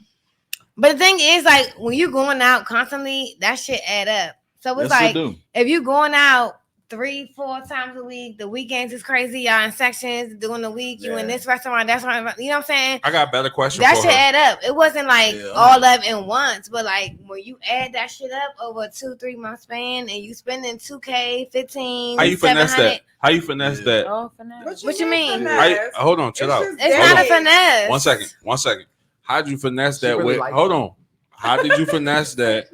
But the thing is, like, when you're going out constantly, that shit add up. So it's Yes, it like, do. if you're going out 3-4 times a week, the weekends is crazy. Y'all in sections during the week. You in this restaurant, that's restaurant. You know what I'm saying? I got a better question That for shit her. add up. It wasn't like Yeah. all up in once, but like when you add that shit up over a 2-3 month span and you spending $2K, 15, How you finesse 700. that? How you finesse that? Oh, for now. What you mean? finesse? Hold on, chill It's out. just It's Hold not on. a finesse. 1 second. How'd you finesse She that? really With, likes hold it. on. How did you finesse that?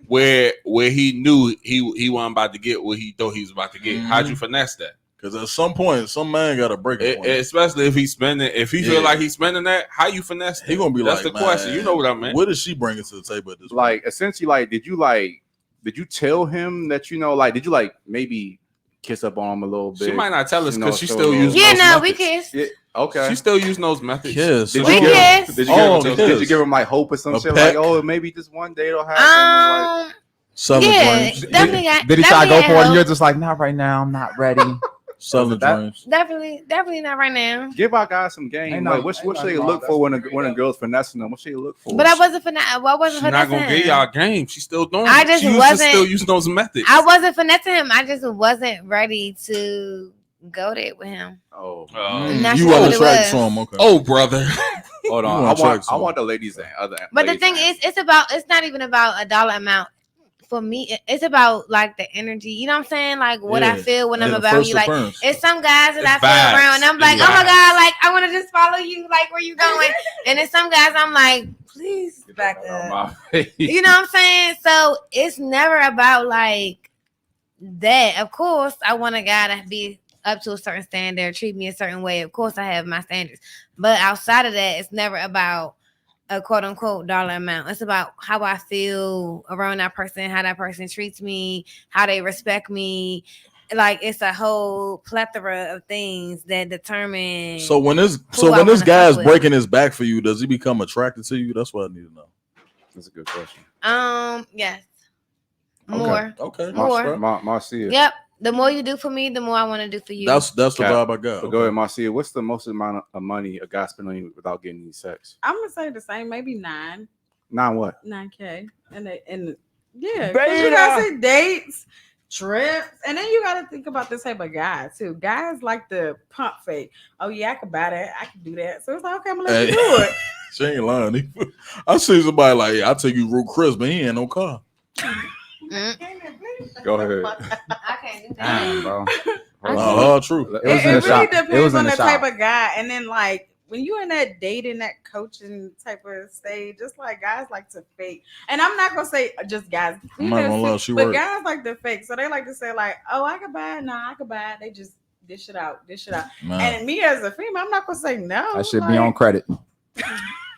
Where he knew he wasn't about to get what he thought he was about to get. How'd you finesse that? Because at some point, some man got to break it. Especially if he's spending, if he feel Yeah. like he's spending that, how you finesse that? He gonna be That's like, the question. "Man, You know what I meant. What is she bringing to the table at this point?" Like, essentially, did you tell him that did you maybe kiss up on him a little bit? She might not tell us You know, because she show still a using Yeah, those no, we methods. kissed. Yeah, okay. She still using those methods. Kiss. Did We you give him, kissed. did you Oh, give him, did you kiss. give him like hope or some A shit? peck. Like, oh, maybe just one day it'll happen. and, like, Selling Yeah, dreams. definitely got. Did he try to go definitely for it? And had you're hope. just like, not right now. I'm not ready. Selling That- dreams. Definitely not right now. give our guys some game. Ain't Like, no- what ain't should they nothing look wrong. for when That's a girl's finessing them? What should they look for? But I wasn't finesse. I wasn't She's not gonna finessing get him. y'all game. She's still doing I it. just She used to wasn't- still using those methods. I wasn't finessing him. I just wasn't ready to go there with him. Oh, And that's You what want it to attract was. to him, okay? Oh, brother. hold You on. wanna check I some. want the ladies and other. But the ladies thing and- is, it's not even about a dollar amount. For me, it's about like the energy. You know what I'm saying? Like what I Yeah. feel when I'm Yeah, about first you. Like appearance. it's some guys that It's I feel vibes. around, and I'm like, It's oh my vibes. god, like I want to just follow you. Like where you going? And then some guys, I'm like, please back up. my face. You know what I'm saying? So it's never about like that. Of course, I want a guy to be up to a certain standard, treat me a certain way. Of course, I have my standards. But outside of that, it's never about a quote unquote dollar amount. It's about how I feel around that person, how that person treats me, how they respect me. Like it's a whole plethora of things that determine. So when this Who I guy wanna is fuck with. breaking his back for you, does he become attracted to you? That's what I need to know. That's a good question. Yes, more. Okay. More. Marcia. Yep. The more you do for me, the more I want to do for you. That's the Cap. vibe I got. So go ahead, Marcia. What's the most amount of money a guy spend on you without getting any sex? I'm gonna say the same, maybe 9, Not what? 9K, and yeah, 'cause you guys say dates, trips. And then you got to think about this type of guy too. Guys like the pump fake. Oh yeah, I can buy that. I can do that. So it's like, okay, I'm gonna let you do it. She ain't lying. I see somebody like, yeah, I'll take you Root Chris, but he ain't no car. Go ahead. I can't do that. Damn, bro. True. It was in It the really shop. depends It was in on the the shop. type of guy. And then like when you in that dating, that coaching type of stage, just like guys like to fake. And I'm not gonna say just guys, I'm not gonna lie, she but worked. guys like to fake. So they like to say like, oh, I could buy it. No, I could buy it. They just dish it out. Man. And me as a female, I'm not gonna say no. That should be on credit.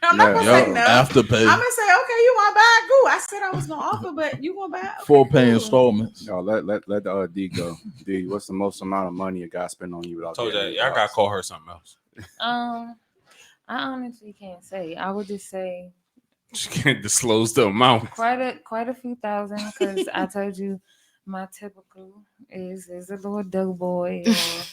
I'm not gonna say Yo, no. Afterpay. I'm gonna say, okay, you want to buy it? Cool. I said I was gonna offer, but you want to buy it? Okay, Full pay cool. installments. No, let the D go. D, what's the most amount of money a guy spend on you without? Told getting you, I gotta call her something else. I honestly can't say. I would just say She can't disclose the amount. quite a few thousand, because I told you my typical is a little dope boy.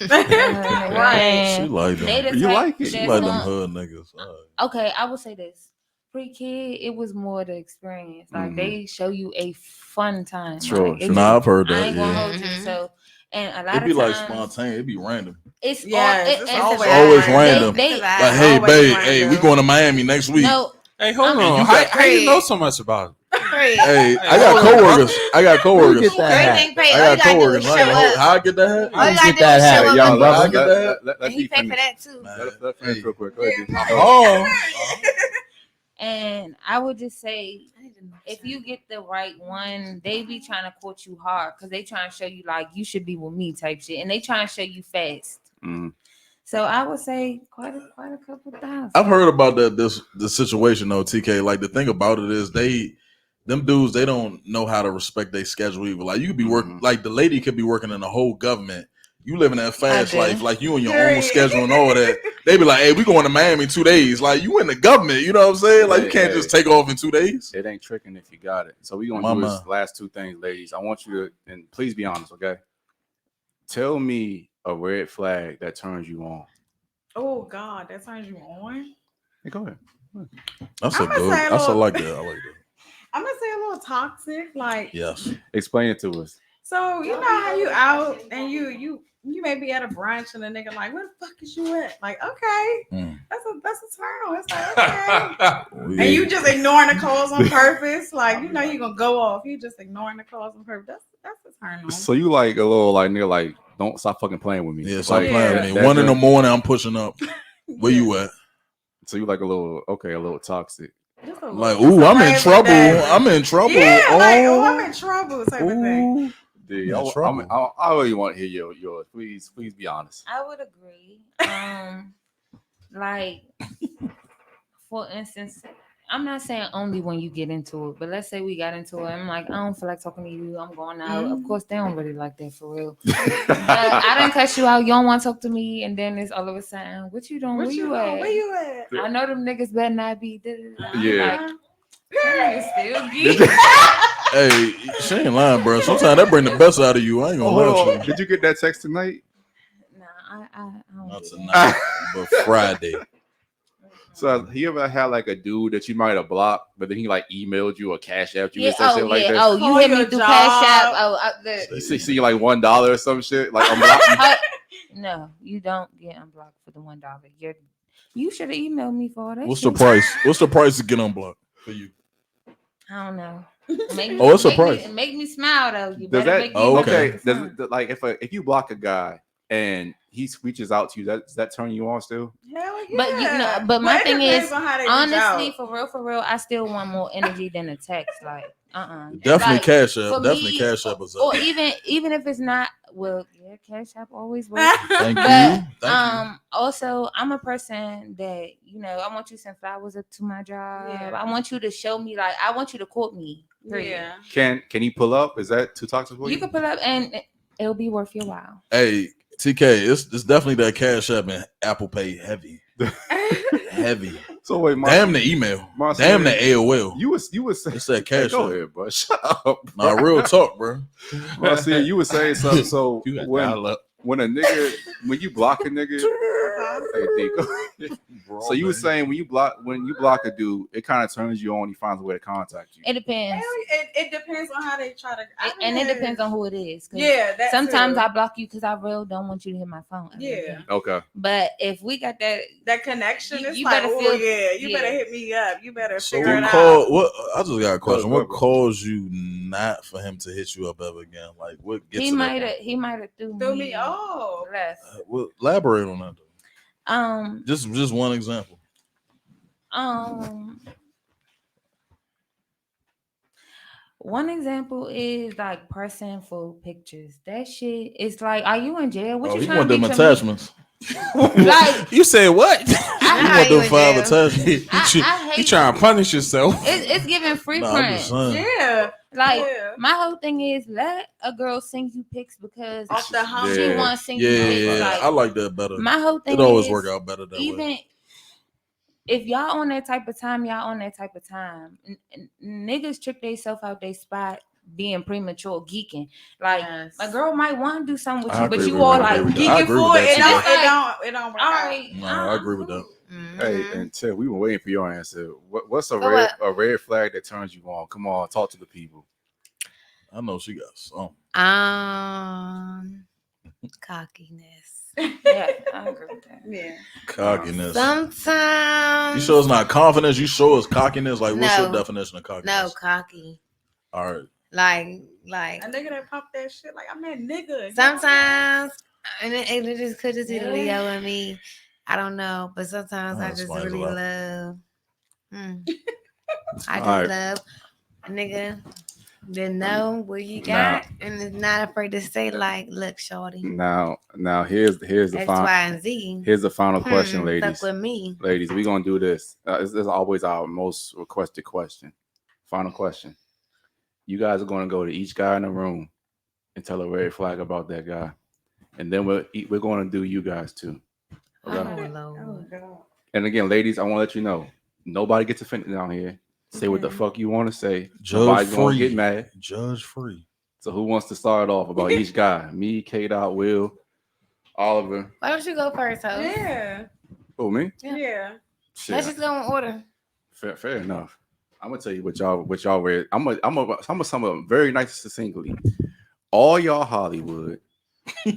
Right. She like them. You like it? She like them hood niggas. All right. Okay, I would say this. Pre-kid, it was more the experience. Like they show you a fun time. True, Like, it true. Nah, I've heard I that. ain't gonna Yeah. hold you. So, and a lot It'd be of like times, spontaneous. It'd be random. it's Yes, all, it's always random. They, Like, hey, always babe, random. hey, we going to Miami next week. no, Hey, hold I mean, on. you How, got how you know so much about it? Hey, I got coworkers. I got coworkers. Get that hat. I got coworkers. How I get that hat? All you Get gotta do that is hat, show young up. brother. I get that hat? Let And he D pay for finish. that too. Let finish real quick. Go ahead, D. Oh, and I would just say, if you get the right one, they be trying to court you hard because they trying to show you like you should be with me type shit, and they trying to show you fast. Mhm. So I would say quite a couple thousand. I've heard about this situation though, TK. Like the thing about it is them dudes, they don't know how to respect their schedule either. Like you could be working, like the lady could be working in the whole government. You living that fast do. life, like you on your own Period. schedule and all that. They be like, hey, we going to Miami 2 days. Like you in the government, you know what I'm saying? Like you can't just take off in 2 days. It ain't tricking if you got it. So we gonna My do man. this last two things, ladies. I want you to, and please be honest, okay? Tell me a red flag that turns you on. Oh God, that turns you on. Hey, go ahead. That's a I'ma good. say a That's a little- like that. I like that. I'm gonna say a little toxic, like Yes. Explain it to us. so. You know how you out and you may be at a brunch and a nigga like, where the fuck is you at? Like, okay, Mm. that's a turn on. It's like okay. We- And you just ignoring the calls on purpose, like you know you gonna go off. You just ignoring the calls on purpose. That's a turn on. So you like a little like nigga like don't stop fucking playing with me. Yeah, stop Like, playing Yeah. with me. that- 1 in the that- morning, I'm pushing up. Where you at? So you like a little a little toxic. Just a Like, little- ooh, I'm in just a trouble. random I'm in trouble. Yeah, like oh, I'm in trouble type of thing. ooh. Dude, Yeah, I trouble. really want to hear yours. Please be honest. I would agree. Like, for instance, I'm not saying only when you get into it, but let's say we got into it. I'm like, I don't feel like talking to you. I'm going out. Of course, they don't really like that for real. I didn't cuss you out. You don't want to talk to me, and then it's all of a sudden, what you doing? What Where you you doing? at? Where you at? I know them niggas better not be. Da-da-da. Yeah. Like, that nigga still geek. Hey, she ain't lying, bro. Sometimes that bring the best out of you. I ain't gonna lie Hold to on. you. Did you get that text tonight? Nah, I don't Not do that. tonight, but Friday. So you ever had like a dude that you might have blocked, but then he like emailed you or cash apped you Yeah, or some shit like that? oh, you Call hit me your through job. Cash App. Oh, You see like $1 or some shit. Like I'm blocking. No, you don't get unblocked for the $1. You should have emailed me for all that. What's the shit. price? What's the price to get unblocked for you? I don't know. Make Oh, it's a make price. make me smile though. You Does better that make me Oh, okay? okay. Does it, like if you block a guy and he reaches out to you, does that turn you on still? Hell yeah. But you know, but my it thing depends is, on how they reach honestly, out. for real, I still want more energy than a text. Like, Definitely Like, cash for app. Definitely me, cash app is or up. even if it's not, well, yeah, Cash App always works. Thank But you. Thank you. also, I'm a person that I want you to send flowers up to my job. Yeah. I want you to show me, like, I want you to court me. Period. Yeah. Can he pull up? Is that too toxic for you? You can pull up and it'll be worth your while. Hey, TK, it's definitely that cash app and Apple Pay heavy. Heavy. So wait, Damn the email. Marcel, Damn the AOL. You was saying It's that cash go app. ahead, bro. Shut up. Nah, real talk, bro. Marcel, you were saying something. So You got when dial up. when you block a nigga, hey, D, go ahead. So you were saying when you block a dude, it kind of turns you on. He finds a way to contact you. It depends. It depends on how they try to. And it depends on who it is. Yeah, that sometimes too. I block you because I really don't want you to hit my phone. Yeah. Okay. But if we got that connection, it's you like, better oh feel- yeah, you yeah. better hit me up. You better So figure it out. I just got a question. Go, What bro. caused you not for him to hit you up ever again? Like, what gets he to might that? have threw Threw me me off. left. Well, elaborate on that. Um Though. Just one example. One example is like pressing for pictures. That shit is like, are you in jail? What you He trying want to them be attachments. Like, You said what? He How want you them in 5 jail? attachments. You I hate trying to punish yourself? it's giving free Nah, I'm just print. saying. Yeah, Like yeah. my whole thing is let a girl send you pics because Off the hump. she Yeah. wants to send you Yeah, pics. yeah, Like, I like that better. my whole thing It always is, work out better that even way. if y'all on that type of time, y'all on that type of time. Niggas trick themselves out they spot being premature geeking. Like Yes. a girl might want to do something with I you, but agree you with all that. I like agree with that. I Geeking agree for with it, that it too. don't work all out. right. No, I agree with that. Hey, Mhm. and Tiff, we were waiting for your answer. What's a For red what? a red flag that turns you on? Come on, talk to the people. I know she got some. Cockiness. Yeah, I agree with that. Yeah. Cockiness. Sometimes. You sure it's not confidence? You sure it's cockiness? Like, what's your No. definition of cockiness? No, cocky. All right. Like A nigga that pop that shit, like, I'm that nigga. sometimes, and it just could just be the Leo in me. I don't know, but sometimes I That just explains a really lot. love. I just All right. love a nigga that know what you Now- got and is not afraid to say like, "Look, shorty, Now here's the X, final Y, and Z." here's the final question, ladies. Fuck with me. Ladies, we're gonna do this. This is always our most requested question. Final question. You guys are gonna go to each guy in the room and tell a red flag about that guy, and then we're gonna do you guys too. Okay? Oh Lord. God. And again, ladies, I want to let you know, nobody gets offended down here. Say what the Okay. fuck you want to say. Judge Nobody's gonna free. get mad. Judge free. So who wants to start off about each guy? Me, K-Dot, Will, Oliver. Why don't you go first, host? Yeah. Oh, me? Yeah. Shit. Let's just go in order. Fair enough. I'm gonna tell you what y'all read. I'm gonna sum up very nice and succinctly. All y'all Hollywood,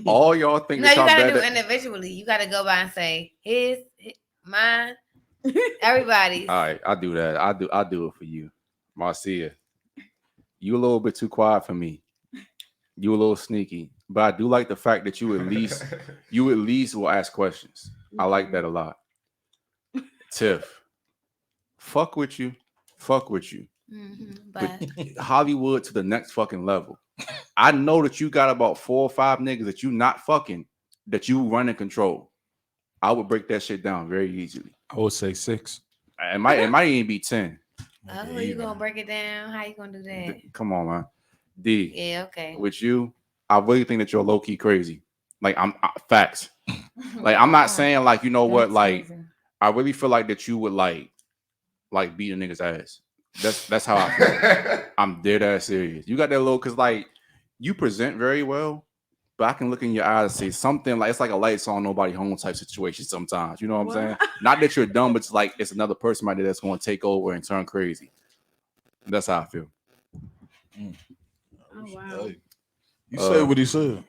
all y'all think No, that you y'all gotta do better. it individually. You gotta go by and say his mine, everybody's. All right, I do that. I do it for you, Marcia. You a little bit too quiet for me. You a little sneaky, but I do like the fact that you at least will ask questions. I like that a lot. Tiff, fuck with you. But Hollywood to the next fucking level. I know that you got about 4 or 5 niggas that you not fucking, that you run and control. I would break that shit down very easily. I would say 6. It might even be 10. oh, you gonna break it down? How you gonna do that? Come on, man. D, Yeah, okay. with you, I really think that you're low key crazy. Like facts. Like I'm not saying like, you know what, That's like crazy. I really feel like that you would like beat a nigga's ass. That's how I feel. I'm dead ass serious. You got that little, cause like you present very well, but I can look in your eyes and say something like it's like a lights on nobody home type situation sometimes. You know what I'm saying? Not that you're dumb, but it's like it's another person right there that's going to take over and turn crazy. That's how I feel. Oh, wow. Hey, you said what he said.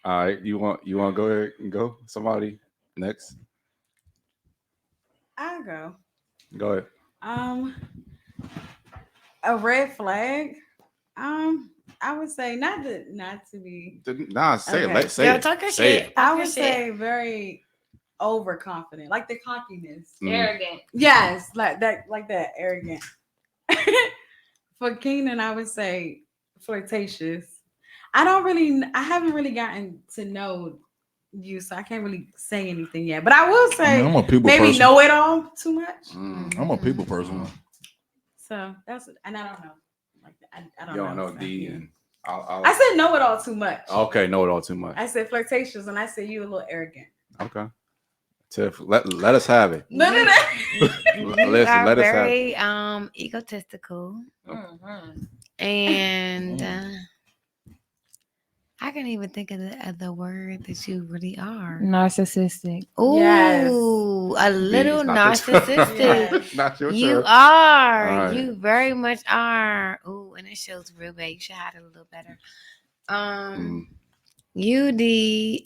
All right, you want to go ahead and go? Somebody next. I'll go. Go ahead. A red flag. I would say not to be. Nah, say Okay. it. Let's say Yo, it. talk your Say shit. it. I Talk your would shit. say very overconfident, like the cockiness. Mm. Arrogant. Yes, like that arrogant. For Keenan, I would say flirtatious. I haven't really gotten to know you, so I can't really say anything yet. But I will say I'm a people maybe person. know it all too much. Mm. I'm a people person. So that's, and I don't know. Like I don't You know. don't know So, D yeah. and I'll I said know it all too much. okay, know it all too much. I said flirtatious, and I said you a little arrogant. Okay. Tiff, let us have it. None of that. You Listen, are let us have very egotistical, Mhm. and I can't even think of the word that you really are. Narcissistic. Ooh, Yes. a little not your turn. narcissistic. Not your You turn. are. All right. You very much are. Ooh, and it shows real bad. You should hide it a little better. Mm.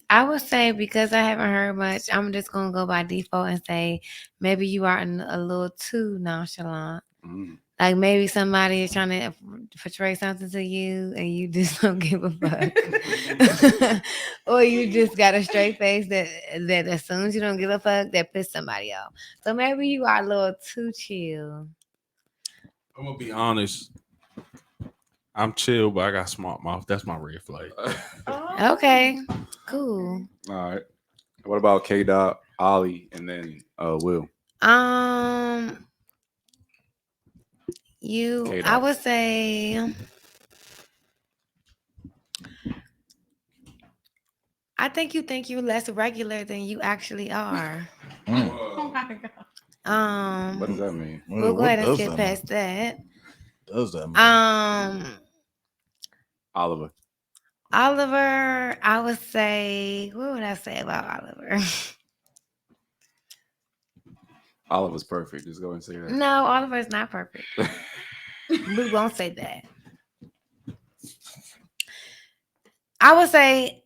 I would say because I haven't heard much, I'm just gonna go by default and say maybe you are a little too nonchalant. Mm. Like maybe somebody is trying to portray something to you and you just don't give a fuck. Or you just got a straight face that as soon as you don't give a fuck, that piss somebody off. So maybe you are a little too chill. I'm gonna be honest. I'm chill, but I got smart mouth. That's my red flag. Okay, cool. All right. What about K Dot, Ollie, and then Will? K-Dot. I would say, I think you think you're less regular than you actually are. Oh my god. What does that mean? We'll go ahead and skip past that. Does that mean? Oliver. Oliver, I would say, what would I say about Oliver? Oliver's perfect. Just go and say that. No, Oliver is not perfect. We won't say that. I would say,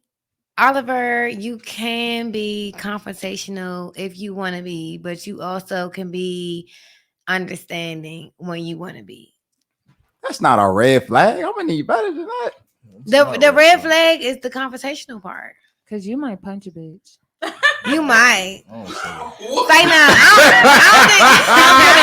Oliver, you can be confrontational if you want to be, but you also can be understanding when you want to be. That's not a red flag. I'm gonna need better than that. The red flag is the confrontational part. Cause you might punch a bitch. You might. I don't say that. Say no.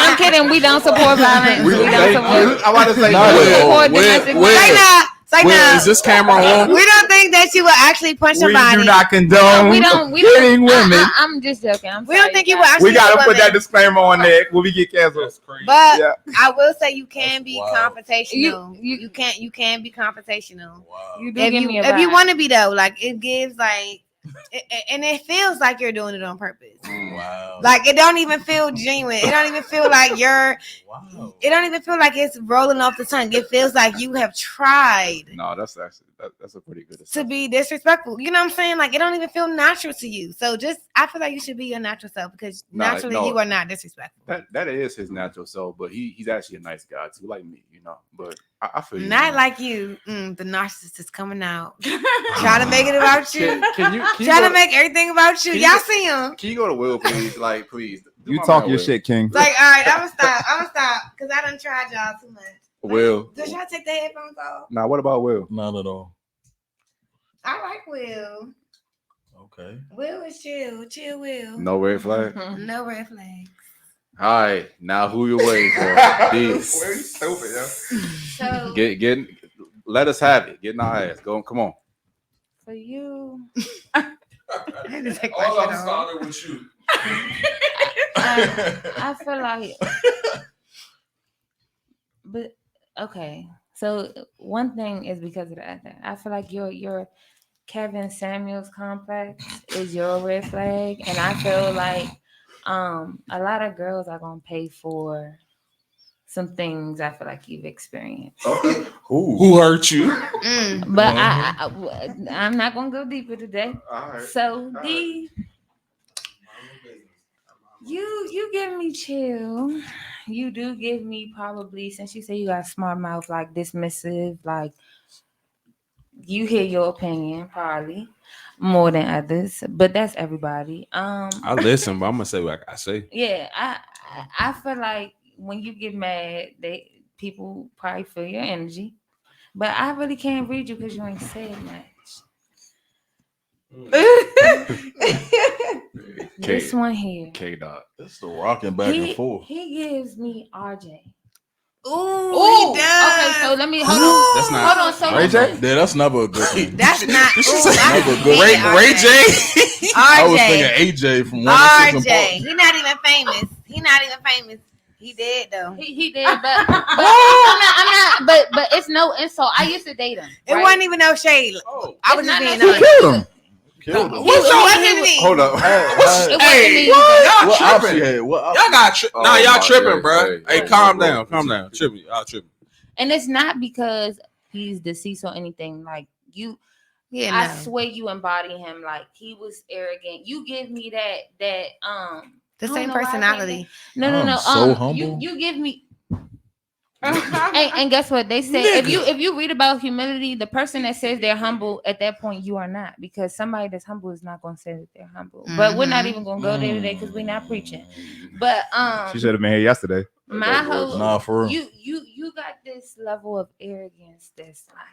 I'm kidding. We don't support violence. We don't support. I want to say support domestic violence. Say no. Say Will, no. is this camera on? We don't think that you will actually punch We somebody. do not condone We don't. hitting women. I'm just joking. We don't think you will actually. We gotta hit put that women. disclaimer on there when we get canceled. But Yeah. I will say you can be wild. confrontational. You can be confrontational. Wow. You do If give you me a if you vibe. want to be though, like it gives like, and it feels like you're doing it on purpose. Wow. Like it don't even feel genuine. It don't even feel like you're. Wow. It don't even feel like it's rolling off the tongue. It feels like you have tried No, that's actually that's a pretty good to assessment. be disrespectful. You know what I'm saying? Like it don't even feel natural to you. So I feel like you should be your natural self because naturally you are not disrespectful. That is his natural self, but he's actually a nice guy too, like me, you know. But I feel you. Not like you, the narcissist is coming out, trying to make it about you, Can you trying go to make everything about you. can Y'all you- see him? Can you go to Will, please? Like, please. Do You my talk man, your Will. shit, King. Like, all right, I'm gonna stop because I done tried y'all too much. Will. Does y'all take the headphones off? Now, what about Will? Not at all. I like Will. Okay. Will is chill. Chill Will. No red flag. No red flags. All right, now who you waiting for? These. Stupid, yo. So Get. Let us have it. Get in our ass. Go. Come on. For you, I had to take my All shit I'm off. starting with you. I feel like. But okay, so one thing is because of the other. I feel like your Kevin Samuels complex is your red flag, and I feel like a lot of girls are gonna pay for some things I feel like you've experienced. Who hurt you? But I'm not gonna go deeper today. All right. So you give me chill. You do give me probably, since you say you got a smart mouth, like dismissive, like you hear your opinion probably more than others, but that's everybody. I listen, but I'm gonna say what I say. Yeah, I feel like when you get mad, people probably feel your energy, but I really can't read you because you ain't said much. This one here. K Dot. It's the rocking back and forth. He gives me RJ. Ooh, he does. Okay, so let me hold on. That's not- Hold on. So Ray J? Yeah, that's never a good thing. That's not. This Ooh, is I never hate good. Ray RJ. J. I was RJ. thinking AJ from 106 RJ. and He not even famous. He not even famous. He dead though. he did, but I'm not. But it's no insult. I used to date him. It right? wasn't even no shade. Oh, I was It's just not being no honest. shade. Killed him. Killed him. It wasn't me. Hold up. It wasn't me. y'all What option tripping. you had? What Y'all option? got Oh nah, y'all my tripping, God. bro. Hey, Hey, calm bro. down, calm down. Tripping, y'all tripping. And it's not because he's deceased or anything. Like you Yeah, I no. swear you embody him. Like he was arrogant. You give me that The I don't same know why I can't personality. No. I'm so humble. You give me. And guess what they say? If you read about humility, the person that says they're humble at that point, you are not, because somebody that's humble is not going to say that they're humble. But we're not even going to go there today because we're not preaching. But She should have been here yesterday. my whole Nah, for real. you got this level of arrogance that's like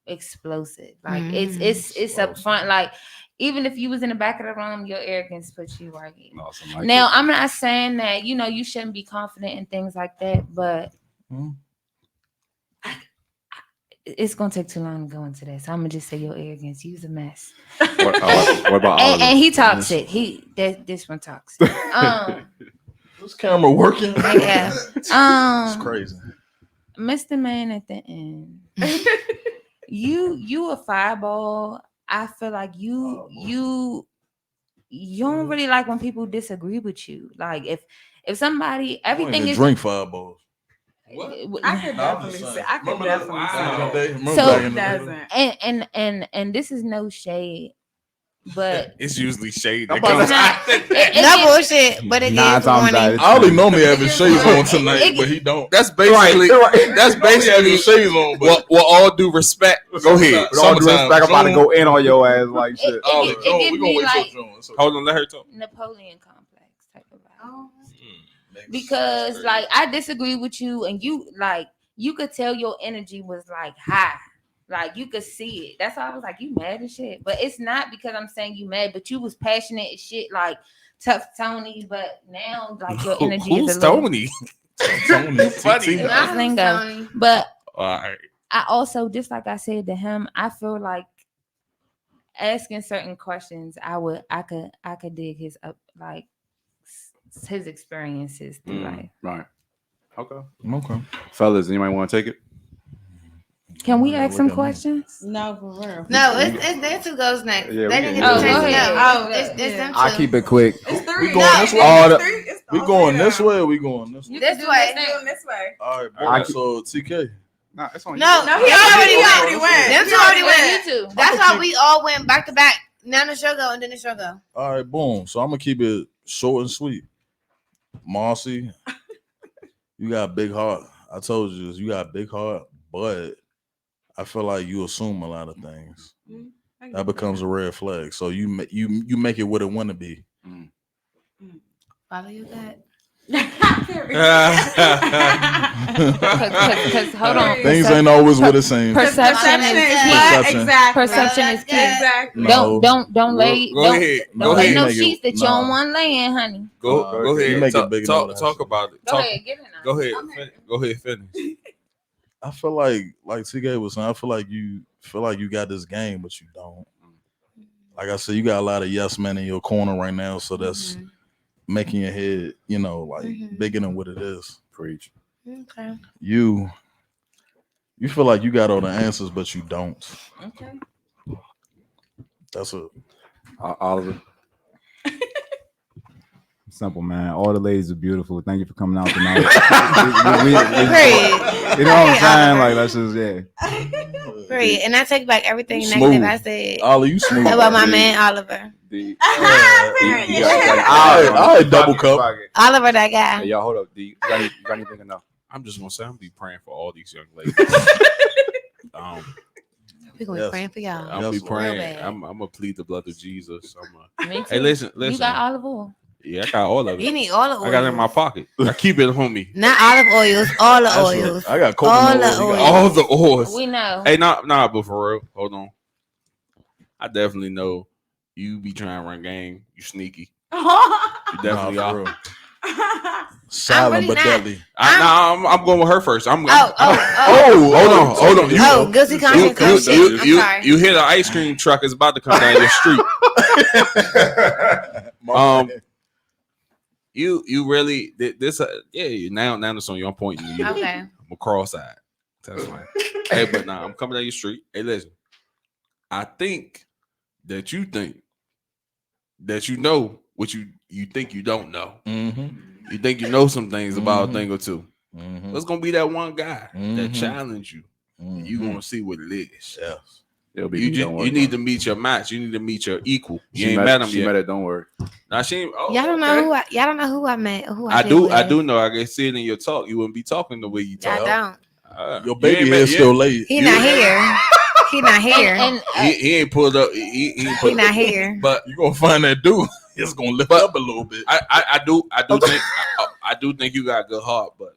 explosive. Like it's up front. Like even if you was in the back of the room, your arrogance puts you right here. Awesome. Like Now I'm not saying that you shouldn't be confident in things like that, but it's gonna take too long to go into this. So I'm gonna just say your arrogance. You's a mess. what about Oliver? And he toxic. This one toxic. This camera working? Yeah. It's crazy. Mr. Man at the end. you a fireball. I feel like you don't really like when people disagree with you. Like if somebody everything is drink fireballs. I could definitely say. I could definitely say. So He doesn't. And this is no shade, but It's usually shade. I'm That about comes to- out. No bullshit, but it Nine gives times out warning. of I only know me having shades on tonight, but he don't. That's basically that's Basically, basically shades on, but With all due respect. Go ahead. With all due Summertime. respect, I'm about to June. go in on your ass like shit. It we gives gonna me wait like till June. It's okay. Hold on, let her talk. Napoleon complex type of vibe. Oh. Because like I disagree with you, and you could tell your energy was like high, like you could see it. That's why I was like, you mad as shit. But it's not because I'm saying you mad, but you was passionate as shit, like tough Tony. But now like your energy Who's is a little Tony? Tony, Funny. That's lingo. But All right. I also, just like I said to him, I feel like asking certain questions, I could dig his up, like his experiences through life. Right. Okay. Okay. Fellas, anybody want to take it? Can we Yeah, ask look some at me. questions? No, for real. No, it's their two goes next. Yeah, They we didn't can- get a Oh, chance go to ahead. go. Oh, It's them I'll two. keep it quick. It's three. We going this way? All the- It's We going this way or we going this way? This This way. way. This way. All right, I boy, keep- so TK. Nah, it's on No, No, he he already went. Them He two already went. You too. That's why we all went back to back. Now the show go and then the show go. All right, boom. So I'm gonna keep it short and sweet. Marcy, you got a big heart. I told you this. You got a big heart, but I feel like you assume a lot of things. That becomes a red flag. So you make it what it want to be. Follow you that. Because hold on, Things ain't always what it seems. perception is key. Perception. Exactly. Perception is key. Exactly. No. Don't lay Go don't, ahead. No, don't lay you no make it- sheets that you nah. don't want to lay in, honey. Go You ahead. make it Talk, big talk, enough. talk about it. Go Talk, ahead, get it. Go ahead. I'm here. Go ahead. Finish. I feel like TK was saying, I feel like you got this game, but you don't. Like I said, you got a lot of yes men in your corner right now, so that's making your head, bigger than what it is. Preach. Okay. You feel like you got all the answers, but you don't. Okay. That's it. Oliver. Simple, man. All the ladies are beautiful. Thank you for coming out tonight. Great. You know what I'm saying? Like, that's just, yeah. Great. And I take back everything Smooth. negative I said Ollie, you smooth. about my man Oliver. D. All right, double cup. Oliver, that guy. Hey, y'all, hold up. D. You got anything to know? I'm just gonna say I'm gonna be praying for all these young ladies. We're gonna Yes. be praying for y'all. I'm be Yes, praying. bad. I'm gonna plead the blood of Jesus. Me too. Hey, listen. You got olive oil. Yeah, I got all of You it. need all the oils. I got it in my pocket. I keep it on me. Not olive oils, all the oils. I got All coconut the oil. You oil. got- All the oils. We know. Hey, nah, but for real, hold on. I definitely know you be trying to run game. You sneaky. You definitely Nah, are. for real. Silent really but not. deadly. I'm going with her first. Oh, hold on. Oh, guilty conscience. Oh, shit. I'm sorry. You hear the ice cream truck is about to come down your street. You really this now it's on you. I'm pointing to you. Okay. I'm a cross-eyed. That's fine. Hey, but nah, I'm coming down your street. Hey, listen. I think that you think that you know what you think you don't know. You think you know some things about a thing or two. There's gonna be that one guy that challenge you. You gonna see what it is. Yes. It'll be You me, just don't worry you need about to meet your match. You need to meet your equal. it. You ain't met him She yet. met it. Don't worry. Nah, she ain't. Oh, Y'all don't okay. know y'all don't know who I met. Who I did do. with. I do know. I can see it in your talk. You wouldn't be talking the way you talk. I don't. Your You baby ain't met is yet. still late. He not here. He not here. And He ain't pulled up. He ain't He put, not here. But You gonna find that dude. It's gonna lift up a little bit. I do think I do think you got a good heart, but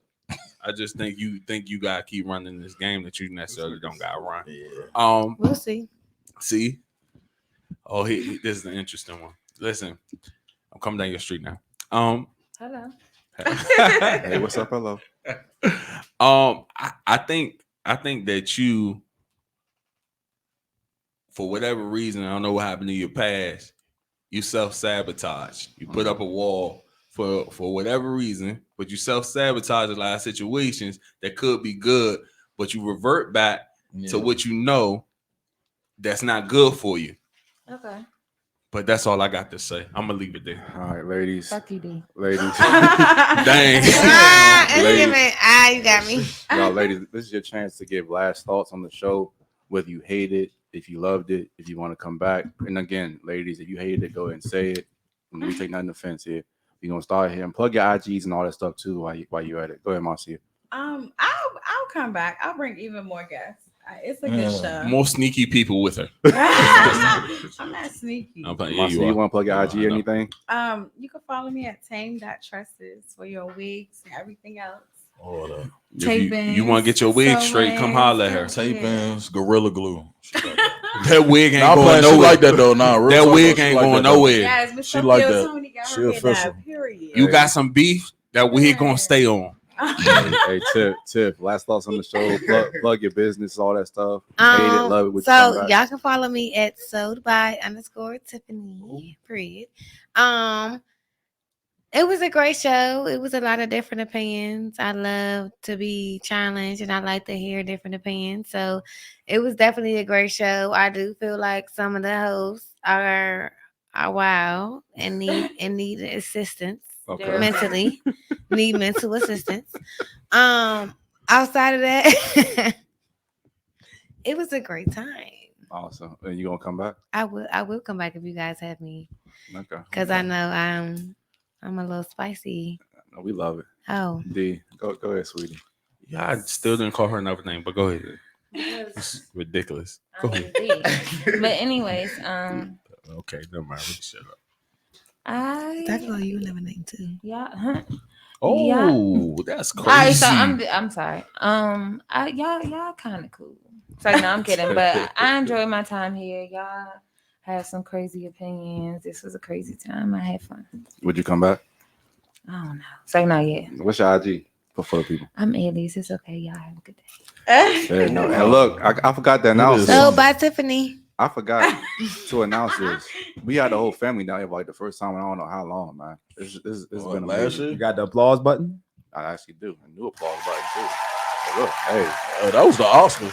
I just think you gotta keep running this game that you necessarily don't gotta run. Yeah. We'll see. See. Oh, this is an interesting one. Listen, I'm coming down your street now. hello. Hey, what's up? Hello. I think that you, for whatever reason, I don't know what happened in your past, you self-sabotage. You put up a wall for whatever reason, but you self-sabotage a lot of situations that could be good, but you revert back to what you know that's not good for you. Okay. But that's all I got to say. I'm gonna leave it there. All right, ladies. Fuck you, D. Ladies. Dang. You got me. Y'all, ladies, this is your chance to give last thoughts on the show, whether you hate it, if you loved it, if you want to come back. And again, ladies, if you hated it, go ahead and say it. We take nothing offense here. We're gonna start here and plug your IGs and all that stuff too while you're at it. Go ahead, Marcia. I'll come back. I'll bring even more guests. It's a good show. More sneaky people with her. I'm not sneaky. I'm playing. Marcia, you want to plug your IG or anything? You can follow me at tame.tresses for your wigs and everything else. Or If you want to get your wig straight, come holler at her. tape ins, Gorilla Glue. That wig ain't Nah, going she nowhere. like that though. Nah, real That talk, wig though, she ain't like going that, though. nowhere. Yes, Miss She like that. Tony got She her wig official. done, period. You got some beef, that wig gonna stay on. Hey, Tiff. Last thoughts on the show. Plug your business, all that stuff. Hate it, love it. With So y'all can follow me at @soldby_Tiffany. Period. It was a great show. It was a lot of different opinions. I love to be challenged and I like to hear different opinions. So it was definitely a great show. I do feel like some of the hosts are wild and need assistance mentally. Need mental assistance. Outside of that, it was a great time. Awesome. And you gonna come back? I will come back if you guys have me. Okay. Because I know I'm a little spicy. No, we love it. Oh. D, go ahead, sweetie. Yeah, I still didn't call her another name, but go ahead. It's ridiculous. Go ahead. But anyways, Okay, never mind. We can shut up. That's why you never name too. Yeah. Oh, that's crazy. All right, so I'm sorry. Y'all kind of cool. So no, I'm kidding, but I enjoyed my time here. Y'all have some crazy opinions. This was a crazy time. I had fun. Would you come back? I don't know. Say no yet. What's your IG for the people? I'm Elise. It's okay. Y'all have a good day. Hey, no. And look, I forgot to announce Oh, this. bye, Tiffany. I forgot to announce this. We had the whole family down here for like the first time in I don't know how long, man. This has been last amazing. year? You got the applause button? I actually do. A new applause button too. But look, hey, That was the Oscars.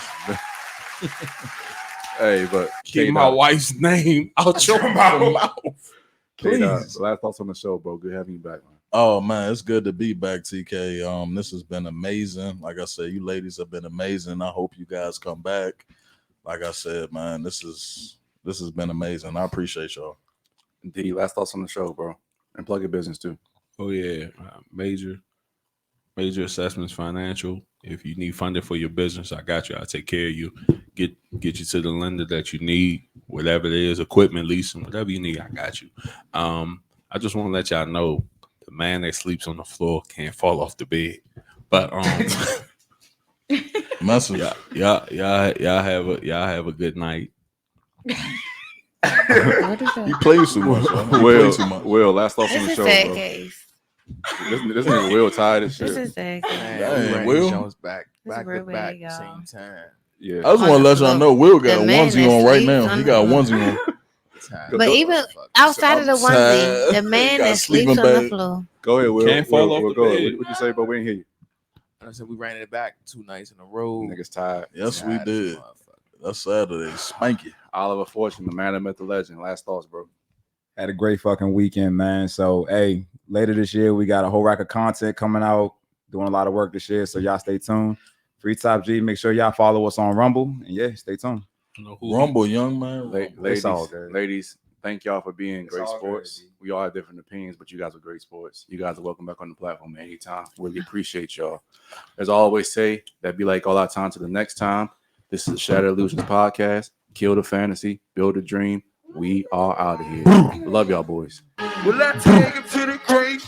hey, but Keep my wife's name out your mouth. Please. Last thoughts on the show, bro. Good having you back, man. Oh man, it's good to be back, TK. This has been amazing. Like I said, you ladies have been amazing. I hope you guys come back. Like I said, man, this has been amazing. I appreciate y'all. D, last thoughts on the show, bro. And plug your business too. Oh yeah, major assessments, financial. If you need funding for your business, I got you. I'll take care of you. Get you to the lender that you need, whatever it is, equipment, leasing, whatever you need, I got you. I just want to let y'all know the man that sleeps on the floor can't fall off the bed. But Message. y'all have a good night. What is that? You play too much. Will, last thoughts on This the is show, sad bro. case. This nigga Will tired as This shit. is sad case. Dang, Will. Jones back This to real back, bad, y'all. same time. Yeah. I just want to let y'all know Will got a The man onesie that on right sleeps now. on He the got a floor. onesie on. But even outside of the onesie, the man Got that sleeps sleeping on the bag. floor. Go ahead, Will. Can't fall off the go ahead. bed. What'd you say, bro? We didn't hear you. And I said we ran it back 2 nights in a row. Niggas tired. Yes, we God, this did. motherfucker. That's Saturday. Spanky. Oliver Fortune, the man that met the legend. Last thoughts, bro. Had a great fucking weekend, man. So, hey, later this year, we got a whole rack of content coming out, doing a lot of work this year. So, y'all stay tuned. Free Top G, make sure y'all follow us on Rumble. And yeah, stay tuned. Rumble, young man. It's all good. Ladies, thank y'all for being It's great all good, sports. B. We all have different opinions, but you guys are great sports. You guys are welcome back on the platform anytime. Really appreciate y'all. As I always say, that be like all our time to the next time. This is the Shattered Illusionz Podcast. Kill the fantasy, build a dream. We are out of here. Love y'all, boys. Well, I take him to the great.